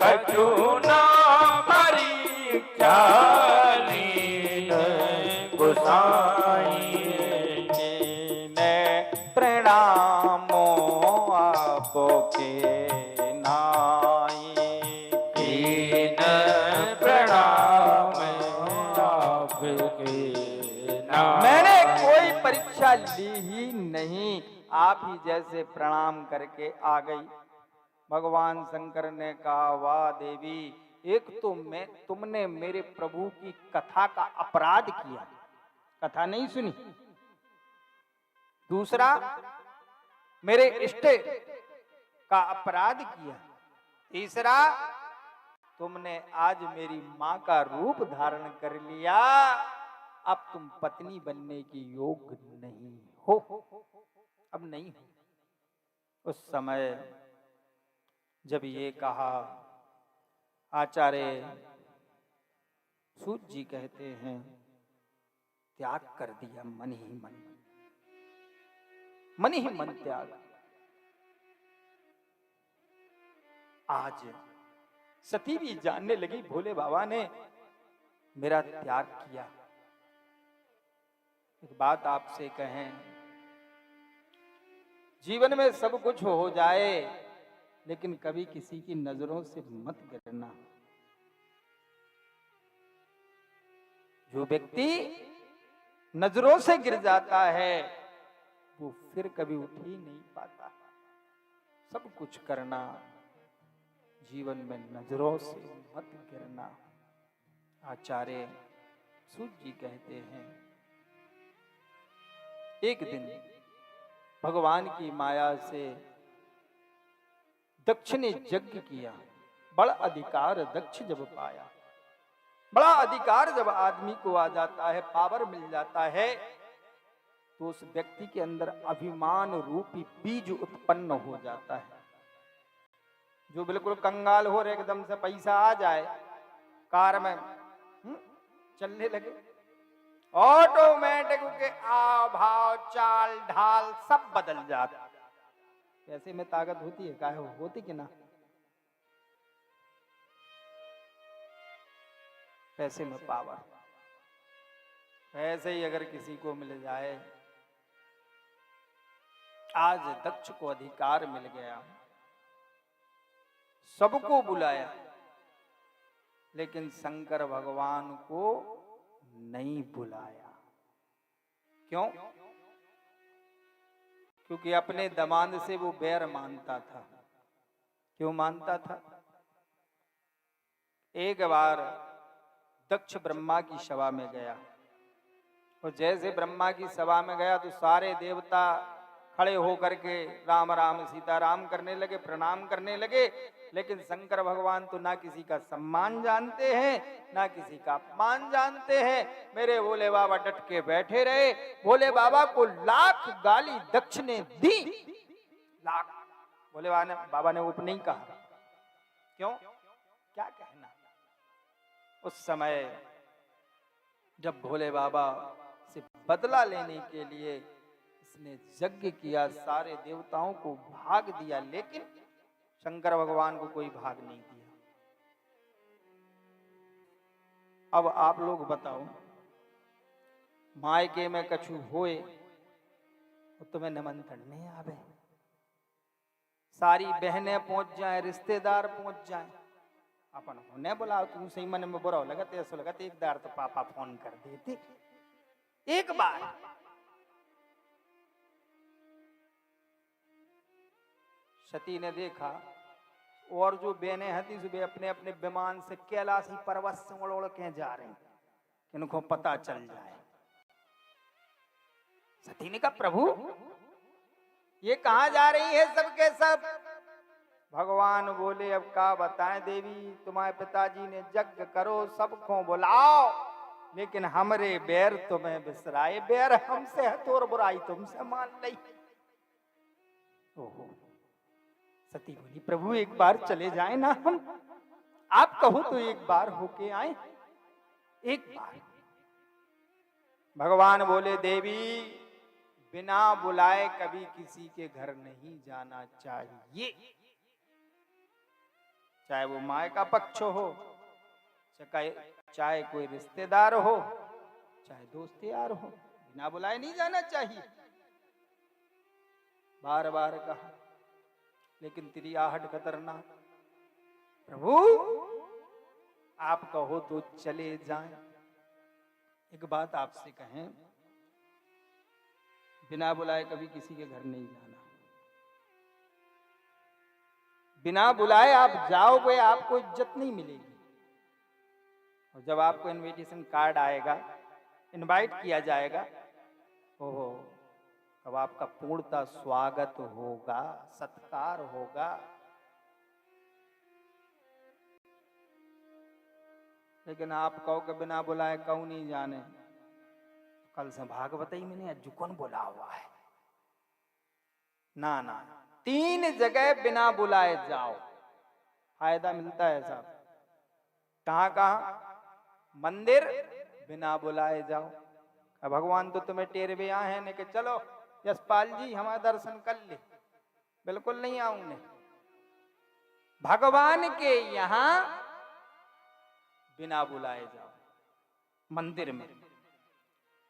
कछु ना परीक्षा लीने गुसाई, ने प्रणामो आपके नाई, कीन प्रणाम आपके नाई। मैंने कोई परीक्षा ली ही नहीं, आप ही जैसे प्रणाम करके आ गई। भगवान शंकर ने कहा, वाह देवी, एक तो तुमने मेरे प्रभु की कथा का अपराध किया, कथा नहीं सुनी। दूसरा, मेरे इष्ट का अपराध किया। तीसरा, तुमने आज मेरी मां का रूप धारण कर लिया। अब तुम पत्नी बनने की योग्य नहीं हो, अब नहीं हो। उस समय जब ये कहा, आचार्य सूत जी कहते हैं त्याग कर दिया मन ही मन, मन ही मन त्याग। आज सती भी जानने लगी भोले बाबा ने मेरा त्याग किया। एक बात आपसे कहें, जीवन में सब कुछ हो जाए लेकिन कभी किसी की नजरों से मत गिरना। जो व्यक्ति नजरों से गिर जाता है वो फिर कभी उठ ही नहीं पाता। सब कुछ करना, जीवन में नजरों से मत गिरना। आचार्य सूत जी कहते हैं एक दिन भगवान की माया से दक्ष ने यज्ञ किया। बड़ा अधिकार दक्ष जब पाया, बड़ा अधिकार जब आदमी को आ जाता है, पावर मिल जाता है, तो उस व्यक्ति के अंदर अभिमान रूपी बीज उत्पन्न हो जाता है। जो बिल्कुल कंगाल हो रहे, एकदम से पैसा आ जाए, कार में चलने लगे, ऑटोमेटिक के आ भाव चाल ढाल सब बदल जाता। पैसे में ताकत होती है, काहे होती कि ना? पैसे में पावर। ऐसे ही अगर किसी को मिल जाए, आज दक्ष को अधिकार मिल गया, सबको बुलाया, लेकिन शंकर भगवान को नहीं बुलाया। क्यों? क्योंकि अपने दामाद से वो बैर मानता था। क्यों मानता था? एक बार दक्ष ब्रह्मा की सभा में गया, और जैसे ब्रह्मा की सभा में गया तो सारे देवता खड़े होकर के राम राम सीता राम करने लगे, प्रणाम करने लगे। लेकिन शंकर भगवान तो ना किसी का सम्मान जानते हैं, ना किसी का अपमान जानते हैं। मेरे भोले बाबा डट के बैठे रहे। भोले बाबा को लाख गाली दक्ष ने दी, लाख। भोले बाबा ने ऊपर नहीं कहा। क्यों? क्या कहना? उस समय जब भोले बाबा से बदला लेने के लिए इसने यज्ञ किया, सारे देवताओं को भाग दिया, लेकिन शंकर भगवान को कोई भाग नहीं दिया। अब आप लोग बताओ, मायके में कछु होए तो तुम्हें निमंत्रण नहीं आवे, सारी बहनें पहुंच जाएं, रिश्तेदार पहुंच जाएं, अपन होने बुलाओ। तुम सही मन में बुरा लगा, ऐसा लगा एक बार तो पापा फोन कर देते, एक बार। सती ने देखा, और जो बहनें हती सुबह अपने अपने विमान से कैलाशी पर्वत से उड़ के जा रही, इनको पता चल जाए। सती ने कहा, प्रभु ये कहां जा रही है सब के सब? भगवान बोले, अब का बताएं देवी, तुम्हारे पिताजी ने यज्ञ करो, सबको बुलाओ, लेकिन हमरे बैर तुम्हें बिसराए। बैर हमसे है तो और बुराई तुमसे मान ली। ओहो। सती बोली, प्रभु एक बार चले जाए ना हम, आप कहो तो एक बार होके आए, एक बार। भगवान बोले, देवी बिना बुलाए कभी किसी के घर नहीं जाना चाहिए, चाहे वो माय का पक्ष हो, चाहे कोई रिश्तेदार हो, चाहे दोस्त यार हो, बिना बुलाए नहीं जाना चाहिए। बार बार कहा, लेकिन तेरी आहट खतरनाक। प्रभु आप कहो तो चले जाएं। एक बात आपसे कहें, बिना बुलाए कभी किसी के घर नहीं जाना। बिना बुलाए आप जाओगे, आपको इज्जत नहीं मिलेगी। और जब आपको इनविटेशन कार्ड आएगा, इनवाइट किया जाएगा, ओहो, तब आपका पूर्णतः स्वागत होगा, सत्कार होगा। लेकिन आप कहो कि बिना बुलाए कहूं नहीं जाने, कल से भागवत ही मैंने अज्जू कौन बोला हुआ है। ना ना, 3 जगह बिना बुलाए जाओ, फायदा मिलता है साहब। कहाँ कहाँ? मंदिर बिना बुलाए जाओ। अब भगवान तो तुम्हें टेरवे आए हैं कि चलो यशपाल जी हमारा दर्शन कर ले, बिल्कुल नहीं आऊंगे। भगवान के यहां बिना बुलाए जाओ, मंदिर में।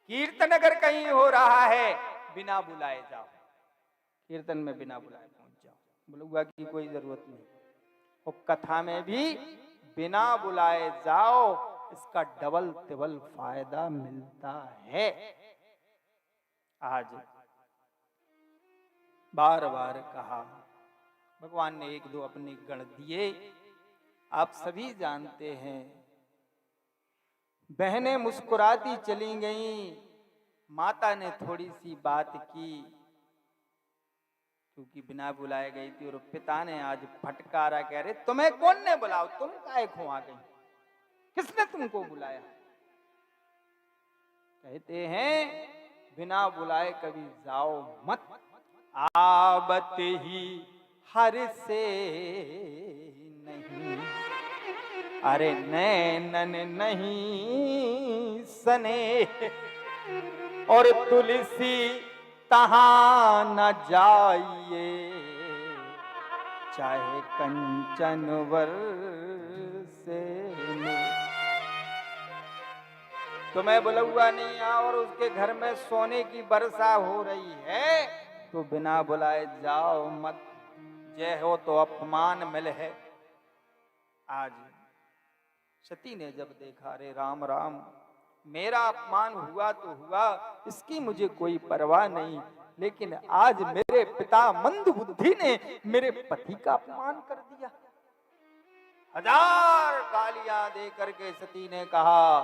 कीर्तन अगर कहीं हो रहा है बिना बुलाए जाओ, कीर्तन में बिना बुलाए पहुंच जाओ, बुलुआ की कोई जरूरत नहीं। और कथा में भी बिना बुलाए जाओ, इसका डबल तिबल फायदा मिलता है। आज बार बार कहा, भगवान ने 1-2 अपने गण दिए, आप सभी जानते हैं। बहनें मुस्कुराती चली गईं, माता ने थोड़ी सी बात की क्योंकि बिना बुलाए गई थी, और पिता ने आज फटकारा, कह रहे तुम्हें कौन ने बुलाओ, तुम काहे खो आ गई, किसने तुमको बुलाया? कहते हैं बिना बुलाए कभी जाओ मत, आबत ही हर से नहीं, अरे नैनन नहीं सने, और तुलसी तहां न जाइए, चाहे कंचन वर से मिले। तुम्हें बुलौआ नहीं आ और उसके घर में सोने की वर्षा हो रही है तो बिना बुलाए जाओ मत, जय हो तो अपमान मिल है। आज सती ने जब देखा, रे राम राम, मेरा अपमान हुआ तो हुआ, इसकी मुझे कोई परवाह नहीं, लेकिन आज मेरे पिता मंद बुद्धि ने मेरे पति का अपमान कर दिया। 1000 गालियां दे करके सती ने कहा,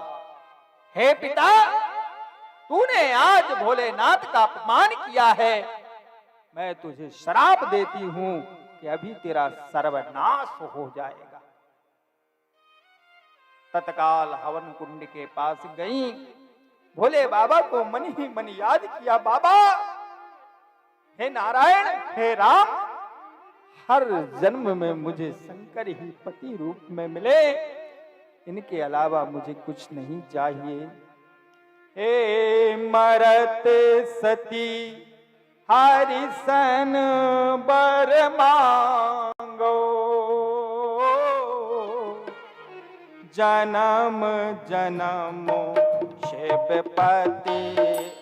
हे पिता, तूने आज भोलेनाथ का अपमान किया है, मैं तुझे श्राप देती हूं कि अभी तेरा सर्वनाश हो जाएगा। तत्काल हवन कुंड के पास गई, भोले बाबा को मन ही मन याद किया, बाबा हे नारायण हे राम, हर जन्म में मुझे शंकर ही पति रूप में मिले, इनके अलावा मुझे कुछ नहीं चाहिए। हे मरत सती हरिसन बर मांगो, जन्म जन्मों शिवपति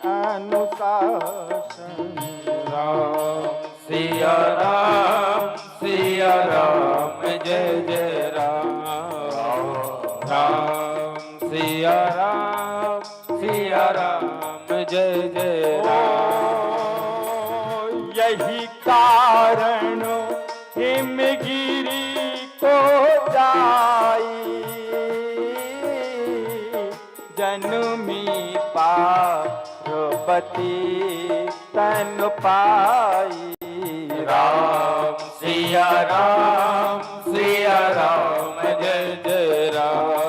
अनुशासन। राम सिया राम जय जय राम, राम सिया राम जय जय राम। यही कारण हिमगिरी को जाई, जन्मी पार्वती तन पाई। राम सिया राम जय जय राम,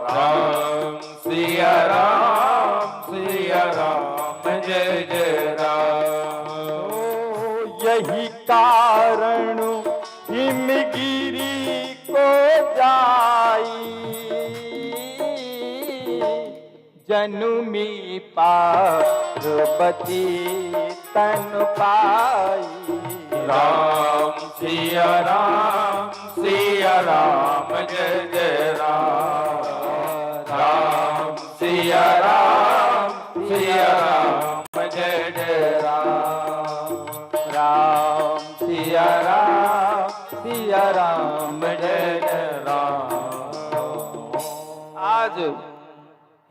राम सिया राम जय जय राम। यही कारण हिमगिरी को जाई, जन्मी पार्वती तन पाई। राम सिया राम जय जय राम, राम सिया राम जय जय राम, राम सिया राम जय जय राम। आज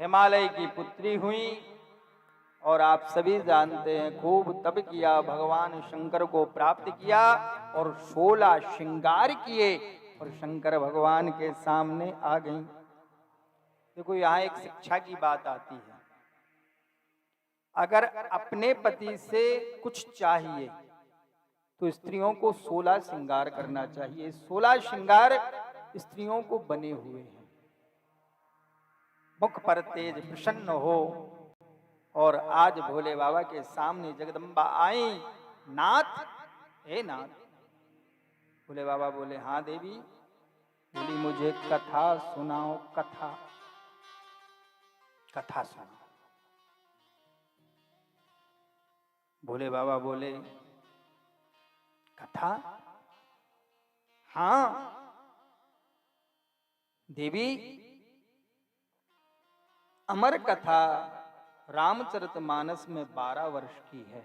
हिमालय की पुत्री हुई और आप सभी जानते हैं खूब तप किया, भगवान शंकर को प्राप्त किया और 16 श्रृंगार किए और शंकर भगवान के सामने आ गई। देखो यहाँ एक शिक्षा की बात आती है, अगर अपने पति से कुछ चाहिए तो स्त्रियों को 16 श्रृंगार करना चाहिए। 16 श्रृंगार स्त्रियों को बने हुए हैं, मुख पर तेज प्रसन्न हो, और आज भोले बाबा के सामने जगदम्बा आई। नाथ, हे नाथ। भोले बाबा बोले, हाँ देवी। बोली, मुझे कथा सुनाओ, कथा कथा सुनाओ। भोले बाबा बोले, कथा? हाँ देवी, अमर कथा रामचरितमानस में 12 वर्ष की है,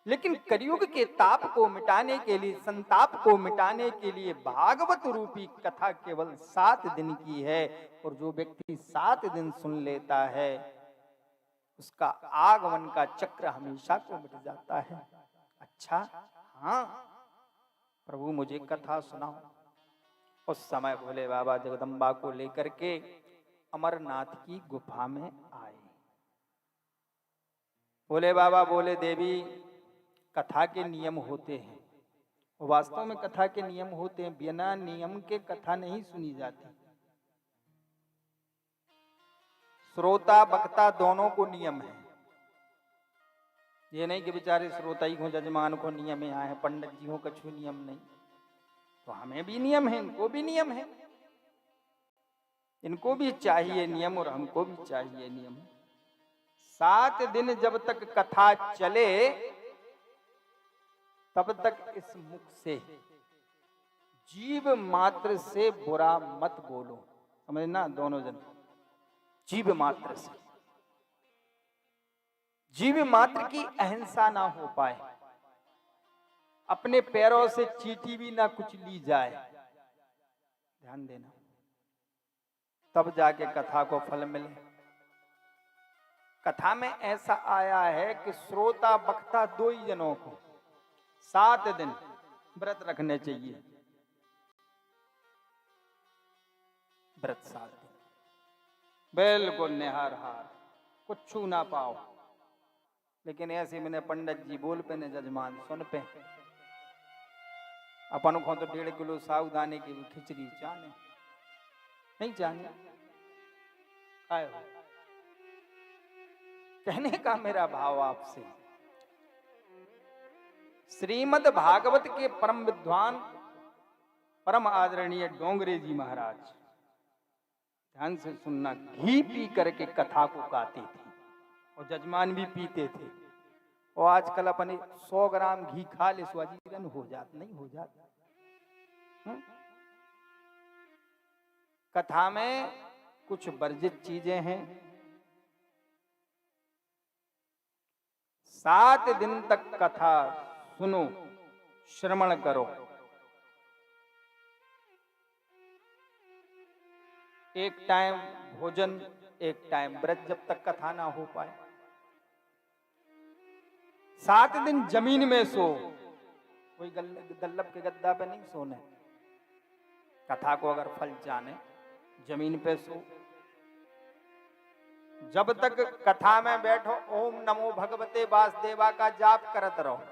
लेकिन कलयुग के ताप को मिटाने के लिए, संताप को मिटाने के लिए भागवत रूपी कथा केवल 7 दिन की है। और जो व्यक्ति 7 दिन सुन लेता है, उसका आगमन का चक्र हमेशा को मिट जाता है। अच्छा, हाँ प्रभु, मुझे कथा सुनाओ। उस समय भोले बाबा जगदम्बा को लेकर के अमरनाथ की गुफा में आए। भोले बाबा बोले, देवी, कथा के नियम होते हैं। वास्तव में कथा के नियम होते हैं, बिना नियम के कथा नहीं सुनी जाती। श्रोता वक्ता दोनों को नियम है। ये नहीं कि बेचारे श्रोता ही को, जजमान को नियम है, आए पंडित जी हो, कछु नियम नहीं। तो हमें भी नियम है, इनको भी नियम है। इनको भी चाहिए नियम और हमको भी चाहिए नियम। 7 दिन जब तक कथा चले, तब तक इस मुख से जीव मात्र से बुरा मत बोलो। समझना दोनों जन, जीव मात्र से, जीव मात्र की अहिंसा ना हो पाए, अपने पैरों से चींटी भी ना कुछ ली जाए। ध्यान देना, तब जाके कथा को फल मिले। कथा में ऐसा आया है कि श्रोता वक्ता 2 ही जनों को 7 दिन व्रत रखने चाहिए। व्रत 7 दिन बिल्कुल निहार हार, कुछ छू ना पाओ। लेकिन ऐसे मैंने पंडित जी बोल पे ने, जजमान सुन पे, अपन को तो 1.5 किलो साबुदाने की खिचड़ी चाने नहीं चाहिए। आए हो, कहने का मेरा भाव आपसे, श्रीमद् भागवत के परम विद्वान, परम आदरणीय डोंगरे जी महाराज, ध्यान से सुनना, घी पी करके कथा को गाते थे और जजमान भी पीते थे। और आजकल अपने 100 ग्राम घी खा ले, स्वाजीरन हो जात नहीं हो जात। कथा में कुछ वर्जित चीजें हैं। 7 दिन तक कथा सुनो, श्रवण करो। एक टाइम भोजन, एक टाइम व्रत, जब तक कथा ना हो पाए। 7 दिन जमीन में सो, कोई गल्लब के गद्दा पे नहीं सोने। कथा को अगर फल जाने, जमीन पे सो। जब तक कथा में बैठो, ओम नमो भगवते वासुदेवा का जाप करत रहो।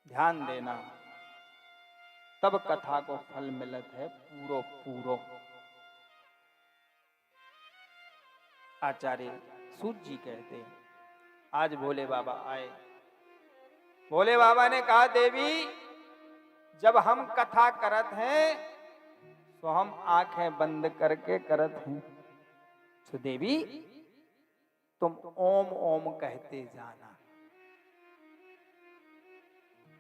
ध्यान देना, तब कथा को फल मिलत है पूरो पूरो। आचार्य सूत जी कहते हैं, आज भोले बाबा आए। भोले बाबा ने कहा, देवी, जब हम कथा करत हैं तो हम आंखें बंद करके करत हैं। तो देवी, तुम ओम ओम कहते जाना,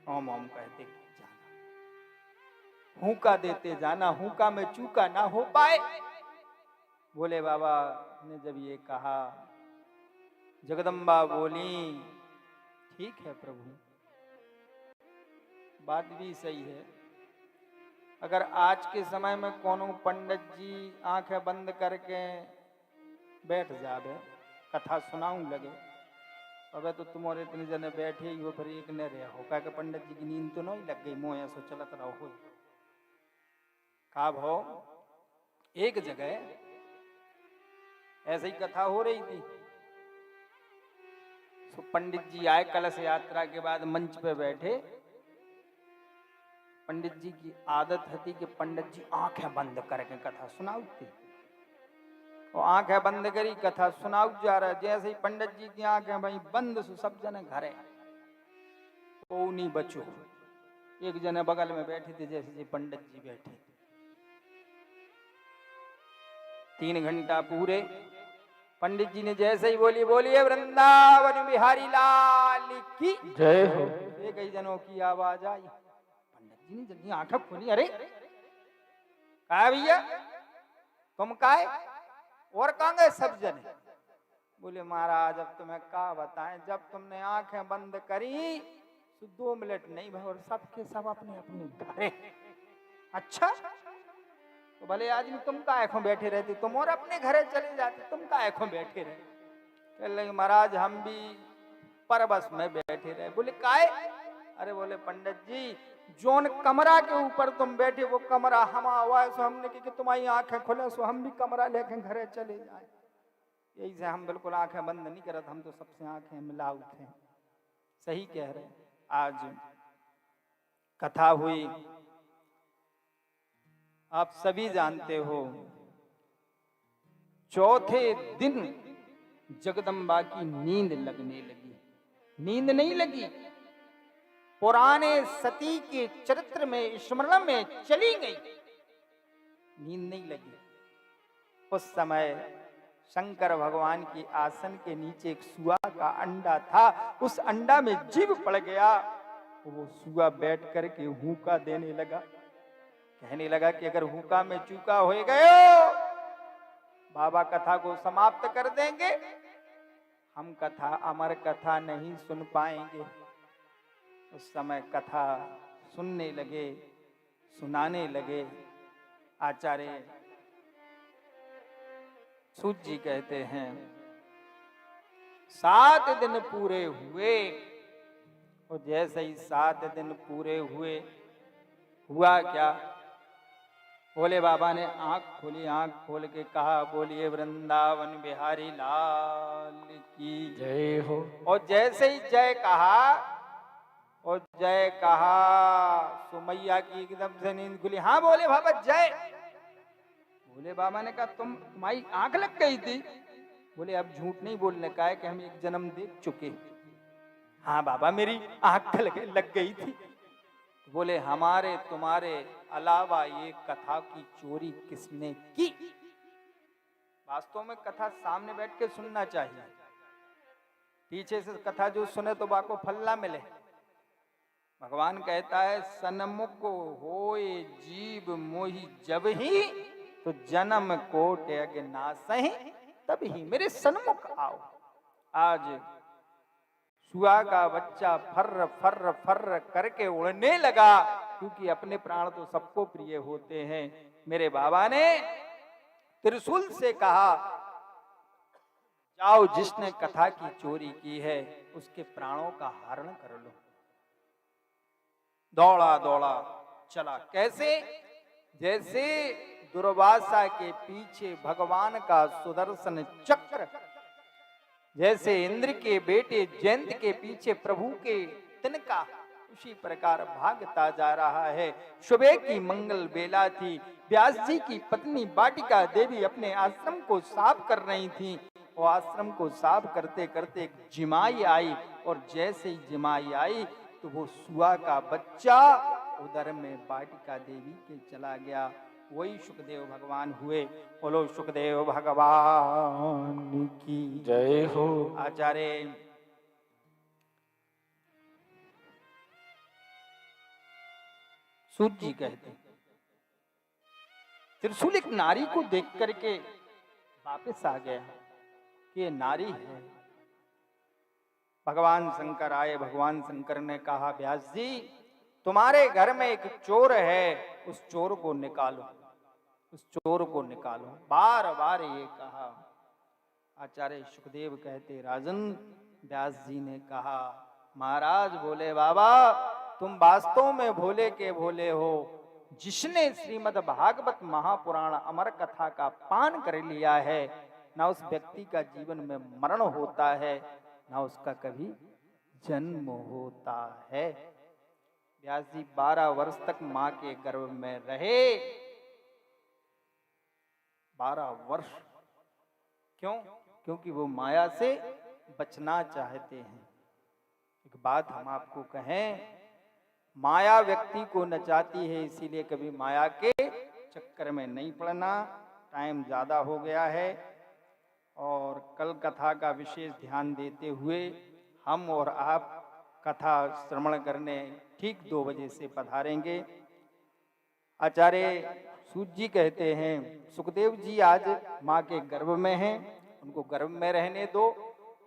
ओम ओम कहते जाना, हुक्का देते जाना, हुक्का में चूका ना हो पाए। भोले बाबा ने जब ये कहा, जगदम्बा बोली, ठीक है प्रभु, बात भी सही है। अगर आज के समय में कोनो पंडित जी आंखें बंद करके बैठ जावे, कथा सुनाऊं लगे, अबे तो तुम और इतने जने बैठे ही हो, फिर एक न रहे हो का पंडित जी की नींद तो नहीं लग गई, मोह ऐसा चलत रहो हो। का भाव, एक जगह ऐसे ही कथा हो रही थी। तो पंडित जी आए, कलश यात्रा के बाद मंच पे बैठे। पंडित जी की आदत थी कि पंडित जी आंखें बंद करके कथा सुनाते। और आंखें बंद करी, कथा सुनाऊ जा रहा है। जैसे ही पंडित जी की आंखें भाई बंद, सब जने घरे वो नहीं बचो। एक जने बगल में बैठी थी, जैसे जी पंडित जी बैठे, 3 घंटा पूरे पंडित जी ने जैसे ही बोली, बोलिए वृंदावन बिहारी लाल की जय हो। एक ही जनों की आवाज आई। पंडित जी ने जल्दी आंखें खोली, अरे कहा भैया तुम काहे और कहाँ गए सब जने? बोले महाराज अब तुम्हें क्या बताएं, जब तुमने आंखें बंद करी तो 2 मिनट नहीं भाई और सबके सब अपने अपने घरे। अच्छा तो भले आदमी तुम का आंखों बैठे रहते, तुम और अपने घरे चले जाते, तुम का आंखों बैठे रहे? कह लगे महाराज हम भी परबस में बैठे रहे। बोले काहे? अरे बोले पंडित जी जोन कमरा के ऊपर तुम बैठे वो कमरा हम हुआ है, सो हमने कि तुम्हारी आंखें खुले, सो हम भी कमरा लेके घरे चले जाए। यही से हम बिल्कुल आंखें बंद नहीं करते, हम तो सबसे आंखें मिलाऊ थे। सही कह रहे। आज कथा हुई, आप सभी जानते हो, चौथे दिन जगदम्बा की नींद लगने लगी। नींद नहीं लगी, पुराने सती के चरित्र में स्मरण में चली गई, नींद नहीं लगी। उस समय शंकर भगवान की आसन के नीचे एक सुआ का अंडा था, उस अंडा में जीव पड़ गया। वो सुआ बैठ करके हुक्का देने लगा, कहने लगा कि अगर हुक्का में चूका हो गए बाबा कथा को समाप्त कर देंगे, हम कथा अमर कथा नहीं सुन पाएंगे। उस समय कथा सुनने लगे, सुनाने लगे। आचार्य सूत जी कहते हैं 7 दिन पूरे हुए, और जैसे ही 7 दिन पूरे हुए, हुआ क्या? भोले बाबा ने आंख खोली, आंख खोल के कहा बोलिए वृंदावन बिहारी लाल की जय हो। और जैसे ही जय कहा और जय कहा, सुमैया की एकदम से नींद खुली। हाँ बोले बाबा जय। भोले बाबा ने कहा तुम्हारी आंख लग गई थी? बोले अब झूठ नहीं बोलने का है कि हम एक जन्म देख चुके। हाँ बाबा मेरी आंख लग गई थी। बोले हमारे तुम्हारे अलावा ये कथा की चोरी किसने की? वास्तव में कथा सामने बैठ के सुनना चाहिए, पीछे से कथा जो सुने तो बाको फल ना मिले। भगवान कहता है सन्मुख होए जीव मोहि जब ही, तो जन्म कोट नासहि तब ही मेरे सन्मुख आओ। आज सुआ का बच्चा फर्र फर्र फर्र करके उड़ने लगा, क्योंकि अपने प्राण तो सबको प्रिय होते हैं। मेरे बाबा ने त्रिशूल से कहा जाओ जिसने कथा की चोरी की है उसके प्राणों का हरण कर लो। दौड़ा दौड़ा चला, कैसे? जैसे दुर्वासा के पीछे भगवान का सुदर्शन चक्र, जैसे इंद्र के बेटे जयंत के पीछे प्रभु के तिनका, उसी प्रकार भागता जा रहा है। सुबह की मंगल बेला थी, व्यास जी की पत्नी वाटिका देवी अपने आश्रम को साफ कर रही थी। वो आश्रम को साफ करते करते एक जिमाई आई, और जैसे ही जिमाई आई तो वो सुआ का बच्चा उधर में वाटिका देवी के चला गया। वही सुखदेव भगवान हुए। बोलो सुखदेव भगवान की जय हो। आचार्य सूत जी कहते त्रिशूल एक नारी को देख करके वापस आ गया कि ये नारी है। भगवान शंकर आए, भगवान शंकर ने कहा व्यास जी तुम्हारे घर में एक चोर है, उस चोर को निकालो, उस चोर को निकालो। बार बार ये कहा। आचार्य सुखदेव कहते राजन व्यास जी ने कहा महाराज बोले बाबा तुम वास्तव में भोले के भोले हो। जिसने श्रीमद् भागवत महापुराण अमर कथा का पान कर लिया है, ना उस व्यक्ति का जीवन में मरण होता है, ना उसका कभी जन्म होता है। व्यास जी 12 वर्ष तक मां के गर्भ में रहे, 12 वर्ष। क्यों? क्योंकि वो माया से बचना चाहते हैं। एक बात हम आपको कहें, माया व्यक्ति को नचाती है, इसीलिए कभी माया के चक्कर में नहीं पड़ना। टाइम ज़्यादा हो गया है और कल कथा का विशेष ध्यान देते हुए हम और आप कथा श्रवण करने ठीक 2 बजे से पधारेंगे। आचार्य सूत जी कहते हैं, सुखदेव जी आज माँ के गर्भ में हैं, उनको गर्भ में रहने दो।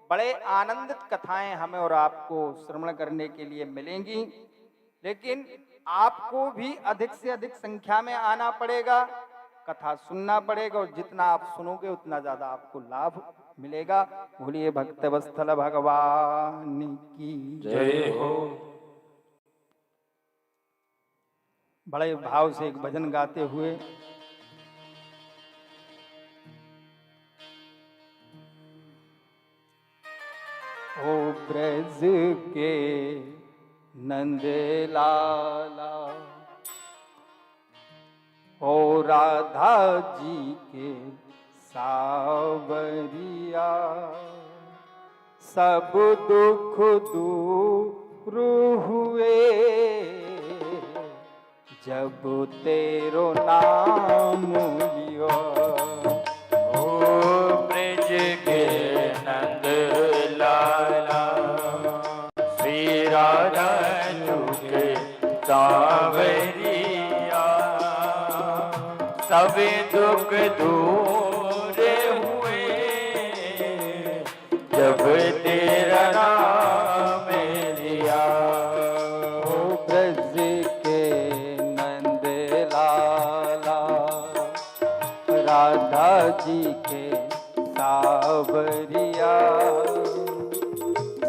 बड़े आनंदित कथाएं हमें और आपको श्रवण करने के लिए मिलेंगी, लेकिन आपको भी अधिक से अधिक संख्या में आना पड़ेगा, कथा सुनना पड़ेगा, और जितना आप सुनोगे उतना ज्यादा आपको लाभ मिलेगा। बोलिए भक्तवत्सल भगवान की जय हो। बड़े भाव से एक भजन गाते हुए ओ ब्रज के नंद लाला, ओ राधा जी के सावरिया, सब दुख दूर हुए जब तेरो नाम लियो। ओ ब्रज के नंद लाला, श्री राधा के सावरिया, सब दुख दूर हुए जब तेरा नाम लिया। ओ ब्रज के नंद लाला, राधा जी के सावरिया,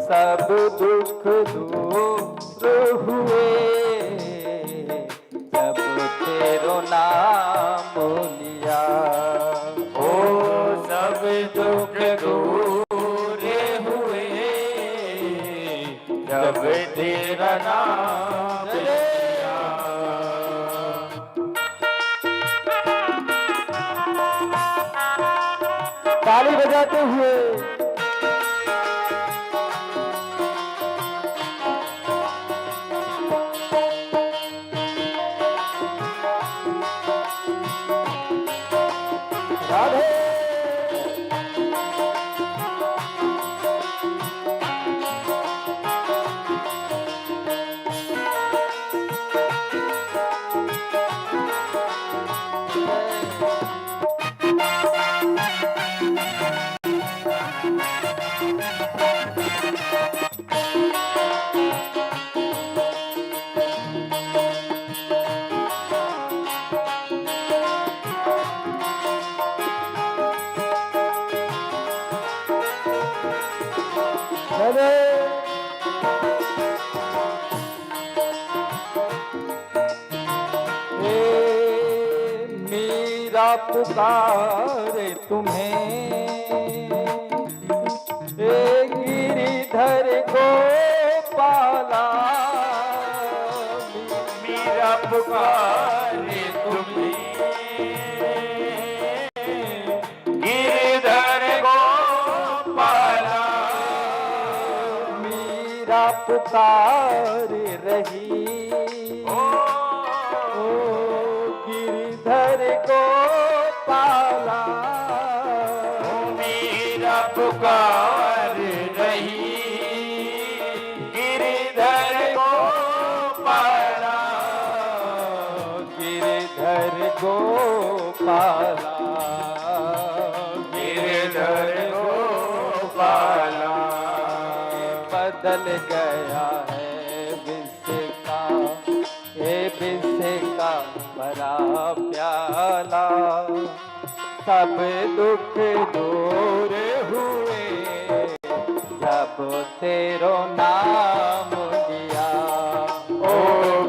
सब दुख दूर हुए जब तेरो नाम लिया। ओ सब दुख दूर हुए जब तेरा नाम लिया। ताली बजाते हुए राधे। मीरा पुकारे तुम्हें, गिरिधर गोपाला, मीरा पुकारे तुम्हें, गिरधर गोपाला, मीरा पुकार रही, ओ गिरिधर गोपाला, मीरा पुकार रही, गिरधर गोपाला, गिरिधर गोपाला, गिरधर गोपाला। बदल गया है विष का, ये विष का भरा प्याला, सब दुख दूर हुए जब तेरो नाम लिया। ओ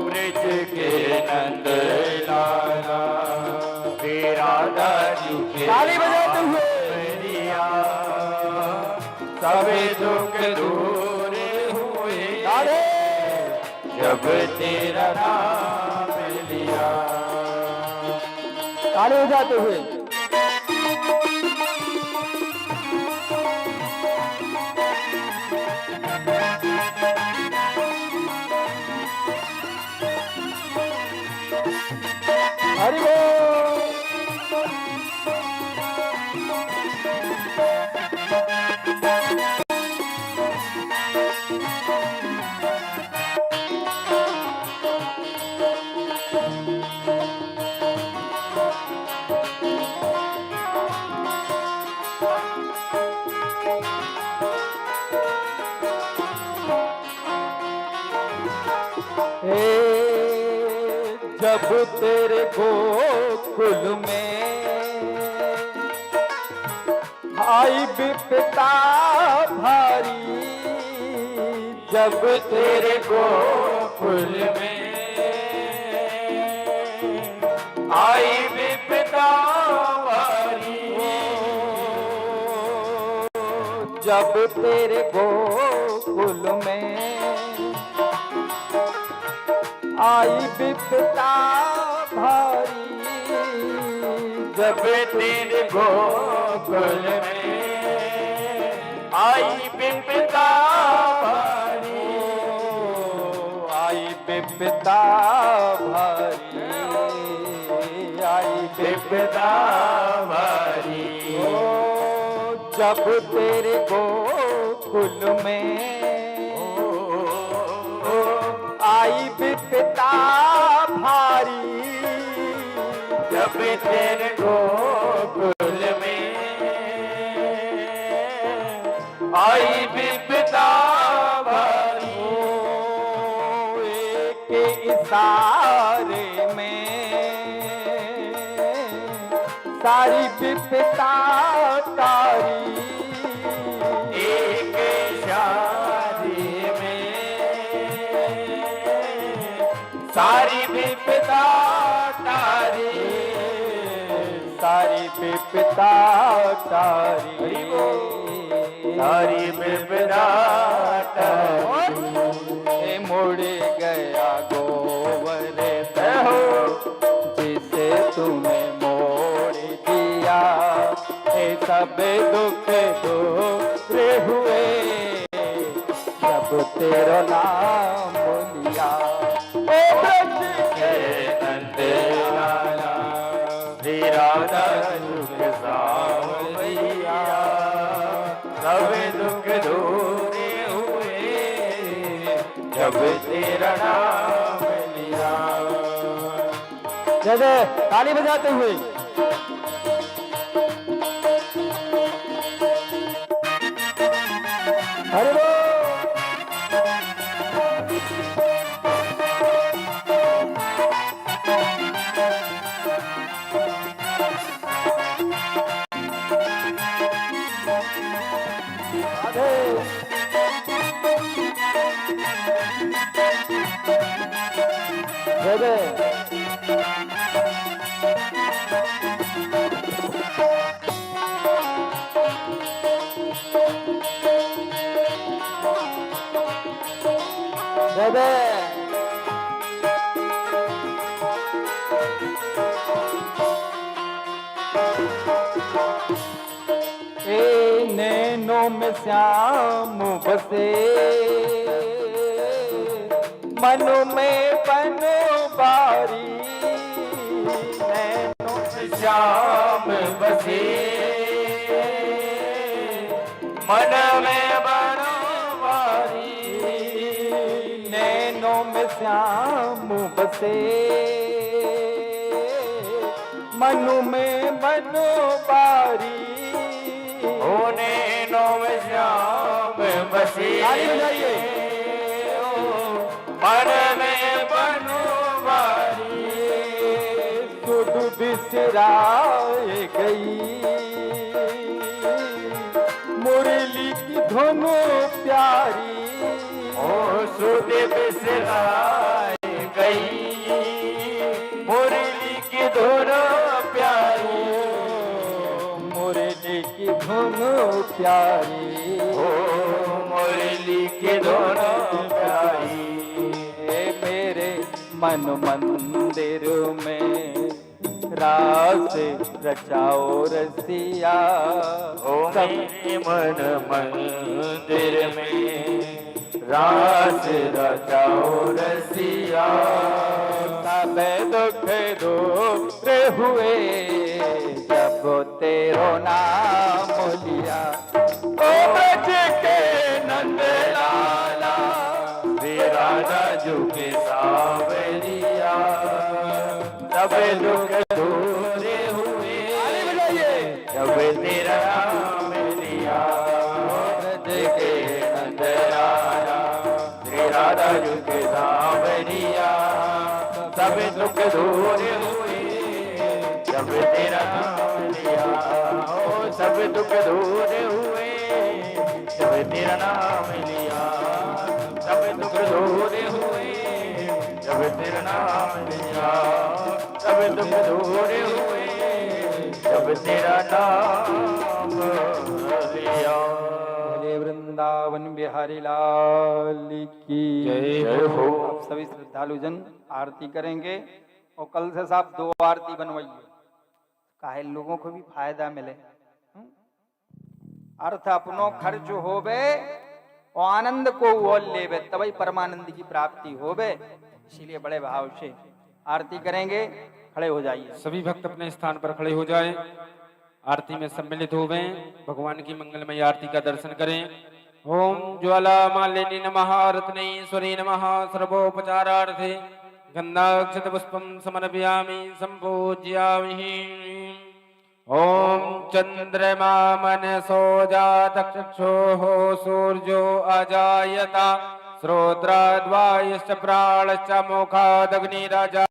ब्रज के नंद लाला, श्री राधा जी के ताली बजाते हुए सावरिया, सब दुख दूर हुए राधे। जब तेरा नाम लिया। ताली बजाते हुए जब तेरे गोकुल में आई विपदा भारी, जब तेरे गोकुल में आई विपदा भारी, जब तेरे गोकुल में आई विपदा भारी, जब तेरे गोकुल में आई विपदा भारी, आई विपदा भारी, आई विपदा भारी, जब तेरे गोकुल में आई विपदा भारी, जब तेरे गोकुल में आई विपदा भारी, एक इशारे में सारी विपदा तारी, एक इशारे में सारी विपदा तारी, सारी विपदा तारी, सारी विपदा तारी। मुड़ गया गोवर्धन हो जिसे तूने मोड़ दिया, ये सब दुख दूर हुए जब तेरा नाम लिया। ओ ब्रज के नंद लाला श्री राधा सुख सावरिया, सब दुख दूर हुए जब तेरा नाम लिया। जैसे ताली बजाते हुए हरि बोल। राधे राधे ए नैनों में श्याम बसे, मनु में बनो बारी, नैनों में श्याम बसे मन में बनवारी, नैनों में श्याम बसे, मनु में बनो बारी, होने नो में श्याम बसे ताली बजाइए। मन में बनवारी, सुध बिसराए गई मुरली की धुन प्यारी, ओ सुध बिसराए गई मुरली की धुन प्यारी, मुरली की धुन प्यारी, ओ मुरली की धुन प्यारी। मेरे मन मंदिर में रास रचाओ रसिया, ओ मेरे मन मंदिर में रास रचाओ रसिया, सब दुख दूर हुए जब तेरो नाम लिया। ओ ब्रज के नंद लाला श्री राधा जू के सावरिया, सब दुख दूर हुए जब तेरा नाम लिया। ब्रज के नंद लाला श्री राधा जू के सावरिया, सब दुख दूर हुए जब तेरा नाम लिया। ओ सब दुख दूर हुए जब तेरा नाम लिया। सब दुख दूर हुए जब तेरा नाम लिया। सब दुख दूर हुए जब तेरा नाम लिया। बोले वृंदावन बिहारी लाल की जय हो। आप सभी श्रद्धालु जन आरती करेंगे और कल से साहब 2 आरती बनवाइए, काहे लोगों को भी फायदा मिले। अर्थ अपनो खर्च होवे और आनंद को वो लेवे, तभी परमानंद की प्राप्ति होवे। इसीलिए बड़े भाव से आरती करेंगे। खड़े हो जाइए। सभी भक्त अपने स्थान पर खड़े हो जाएं, आरती में सम्मिलित हो गए, भगवान की मंगलमय आरती का दर्शन करें। ओम ज्वाला मालिनी नमः रत्नेश्वरी नमः सर्वोपचारार्थे गंधाक्षत पुष्पम समर्पयामि संपूज्यामि। ओम चंद्रमा मनसो जातचक्षुः सूर्यो अजायता श्रोत्राद्वायश्च प्राणश्च मुखादग्निरजायता।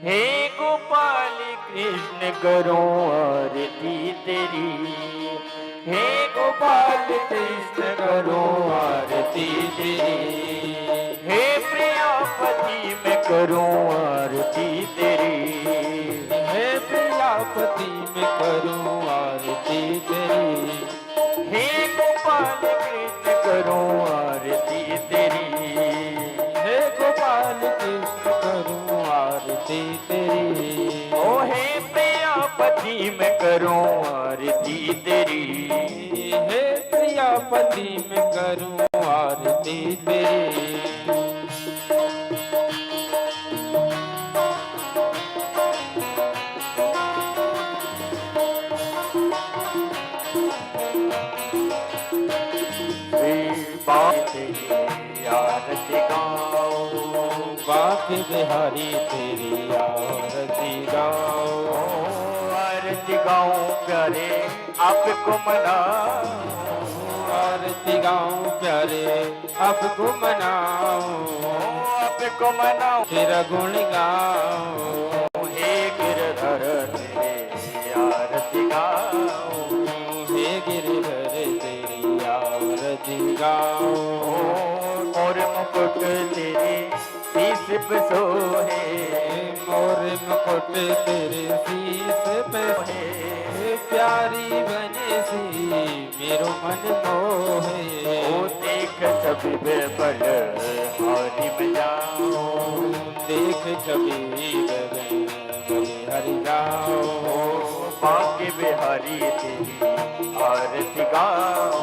हे गोपाल कृष्ण करो आरती तेरी। हे गोपाल कृष्ण करो आरती तेरी। हे प्रियापति मैं करूं आरती तेरी। हे प्रियापति में करूं आरती तेरी। हे गोपाल कृष्ण करूं आरती तेरी। हे गोपाल कृष्ण करूं आरती तेरी। ओ हे प्रियापति मैं करूं आरती तेरी। हे प्रियापति में करूं आरती तेरी। आरती गाओ बाके बिहारी तेरी आरती गाओ। आरती गाओ प्यारे आपको मनाओ। आरती गाऊं प्यारे आपको मनाओ। आपको मनाओ तेरा गुण गाओ। हे गिरधर तेरी आरती गाओ। हे गिरधर तेरी आरती गाओ। और मुकुट तेरे शीश पे सोहे। मोर मुकुट तेरे शीस पे है। प्यारी बने सी मेरो मन मोहे। ओ देख सभी बेबल हरि में जाओ। देख छवि गगन हरि गाओ। बाके बिहारी तेरी आरती गाओ।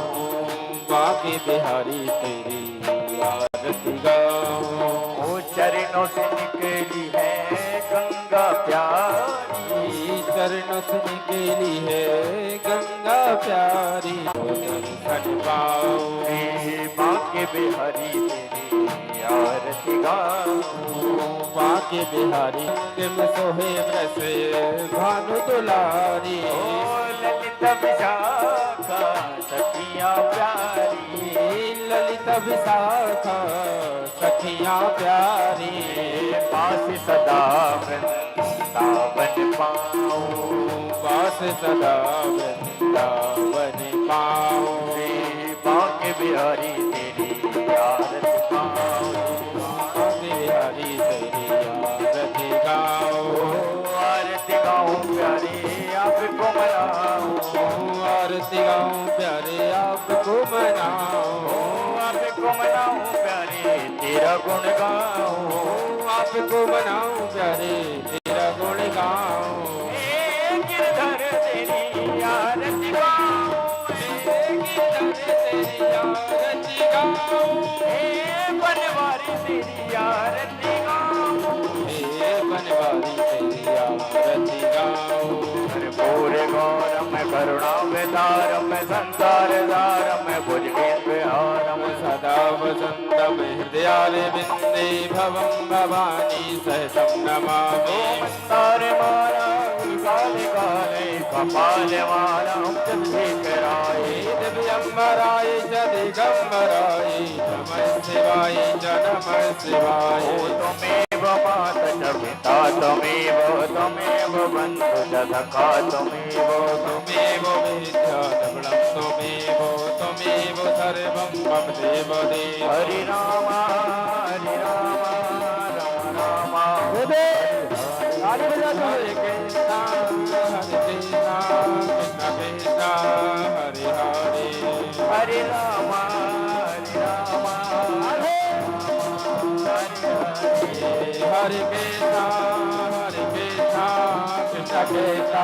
बाके बिहारी तेरी आरती गाओ। ओ चरणों से निकली है गंगा प्यारी। चरणों से निकली है गंगा प्यारी। दर्शन पाओ बाके बिहारी तेरी आरती गाओ। बाके बिहारी तिम सोहे बरसे भानु दुलारी। ओ ललित विशाखा सखियां प्यारी। ललित विशाखा सखियां प्यारी। पास सदा वृंदावन पाओ। पास सदा वृंदावन पाओ। बाके बिहारी तेरी आरती गाओ। बाके बिहारी तेरी आरती गाओ। आरती गाओ प्यारे आपको मनाओ। आरती गाऊं प्यारे आपको मनाओ। आपको मनाओ प्यारे तेरा गुण गाओ। आपको मनाऊं प्यारे तेरा गुण गाऊं। हे गिरधर तेरी आरती गाओ। हे गिरधर तेरी आरती गाऊं। हे बनवारी तेरी आरती गाओ। हे बनवारी तेरी आरती गाऊं। पूरे गौरम करुणा विदारम संसार दारम भुजगेन्द्र विहारम सदा वसन्तम हृदयारे विन्दे भवं भवानी सहजं नमामि। मंदार माला काले काले कपाल वाला कराए दिव्यंबराय च दिगंबराय नमः शिवाय च नमः शिवाय त्वमेव माता च पिता त्वमेव बन्धु च सखा त्वमेव त्वमेव विद्याधवलं त्वमेव सर्वं मम देव देव हरि राम राम राम आगे बजा दो। हरे कृष्णा कृष्ण कृष्ण हरे हरे हरे राम हरे कृष्णा कृष्ण कृष्ण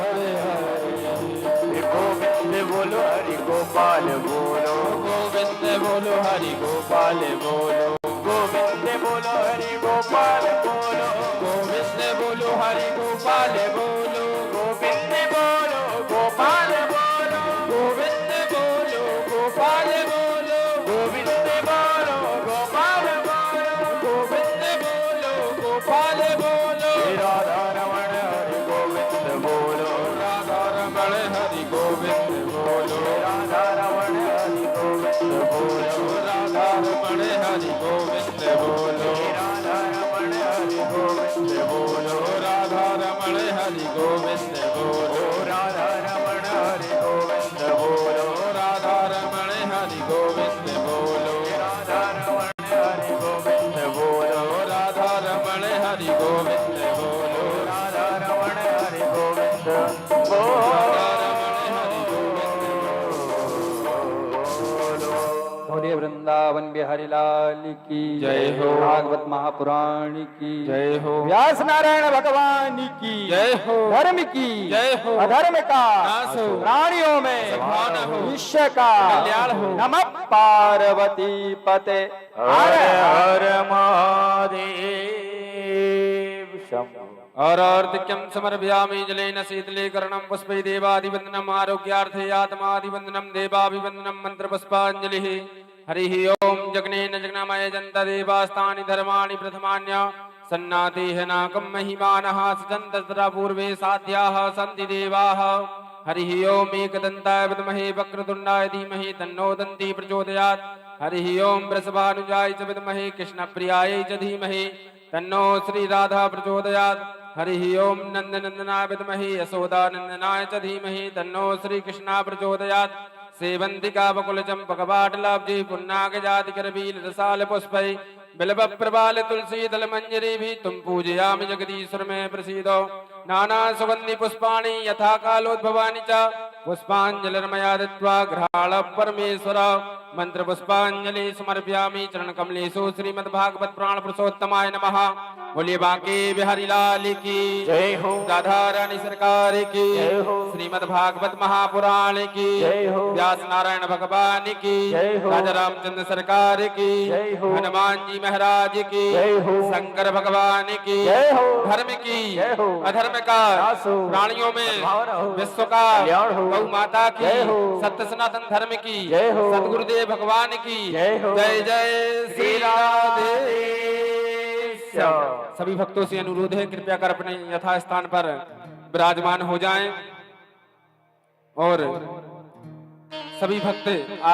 हरे हरे गोविंद बोलो हरि गोपाल बोलो गोविंद बोलो हरि गोपाल बोलो गोविंद बोलो हरि गोपाल बोलो गोविंद बोलो हरि गोपाल बोलो गोविंद बोलो गोपाल बोलो गोविंद बोलो गोपाल बोलो गोविंद बोलो गोपाल बोलो गोविंद बोलो गोपाल बोलो राधा रमण हरि गोविंद बोलो राधा रमण हरि गोविंद बोलो राधा रमण हरि गोविंद बोलो राधा रमण हरि गोविंद बोलो राधा रमण हरि गोविंद बोलो राधा रमण हरि गोविंद बोलो राधा रमण हरि गोविंद बोलो राधा रमण हरि गोविंद बोलो राधा रमण हरि गोविंद बोलो राधा रमण हरि गोविंद बोलो राधा रमण हरि गोविंद बोलिए वृंदावन बिहारी लाल की जय हो। भागवत महापुराण की जय हो। व्यास नारायण भगवान की जय हो। धर्म की जय हो। अधर्म का नाश हो। प्राणियों में सद्भावना हो। विश्व का कल्याण हो। नमः पार्वती पते हर हर महादेव शंभो और अर्ध्यक्यं समर्पयामि जलेन शीतलीकरणं पुष्पै देवादिवन्दनम् आरोग्यार्थे आत्मादिवन्दनं देवाभिवन्दनं मन्त्रपुष्पाञ्जलिः हरिः ओम जगनेन जगनामय जन्त देवास्तानि धर्माणि प्रथमान्य सन्नातेह नाकं महिमानः सजन्तस्तदा पूर्वे साध्याः सन्ति देवाः हरिः ओम एकदन्ताय विद्महे वक्रतुण्डाय धीमहि तन्नो दन्ती प्रचोदयात् हरिः ओम वृषभानुजाय च विद्महे कृष्णप्रियाय च धीमहि तन्नो श्री राधा प्रचोदयात् हरिः ओम नन्दनन्दनाय विद्महे यशोदानन्दनाय च धीमहि तन्नो श्री कृष्णा प्रचोदयात् सेवन्तिका बकुल चंपकवाटलाब्जे पुन्नाग जाति करबील रसाल पुष्पै बिल्व प्रबाल तुलसी दल मंजरी भी तुम पूजयामि जगदीश्वर में प्रसीदो नाना सुगंधि पुष्पाणि यथा कालोद्भवानि च पुष्पांजलिर्मया दत्त्वा गृहाण परमेश्वर मंत्र पुष्पांजलि समर्पयामि चरण कमलेषु श्रीमद्भागवत पुराण पुरुषोत्तमाय नमः। बोलिए बांके बिहारी लाल की जय हो। राधा रानी सरकार की जय हो। श्रीमद्भागवत महापुराण की जय हो। व्यास नारायण भगवान की जय हो। राजा रामचंद्र सरकार की जय हो। हनुमान जी महाराज की जय हो। शंकर भगवान की जय हो। धर्म की जय हो। अधर्म का नाश हो। प्राणियों में सद्भावना हो। विश्व का कल्याण हो। गौ माता की जय हो। सत्य सनातन धर्म की जय हो। सतगुरुदेव भगवान की जय हो। जय जय श्री राधे। श्याम। सभी भक्तों से अनुरोध है कृपया कर अपने यथा स्थान पर विराजमान हो जाएं और सभी भक्त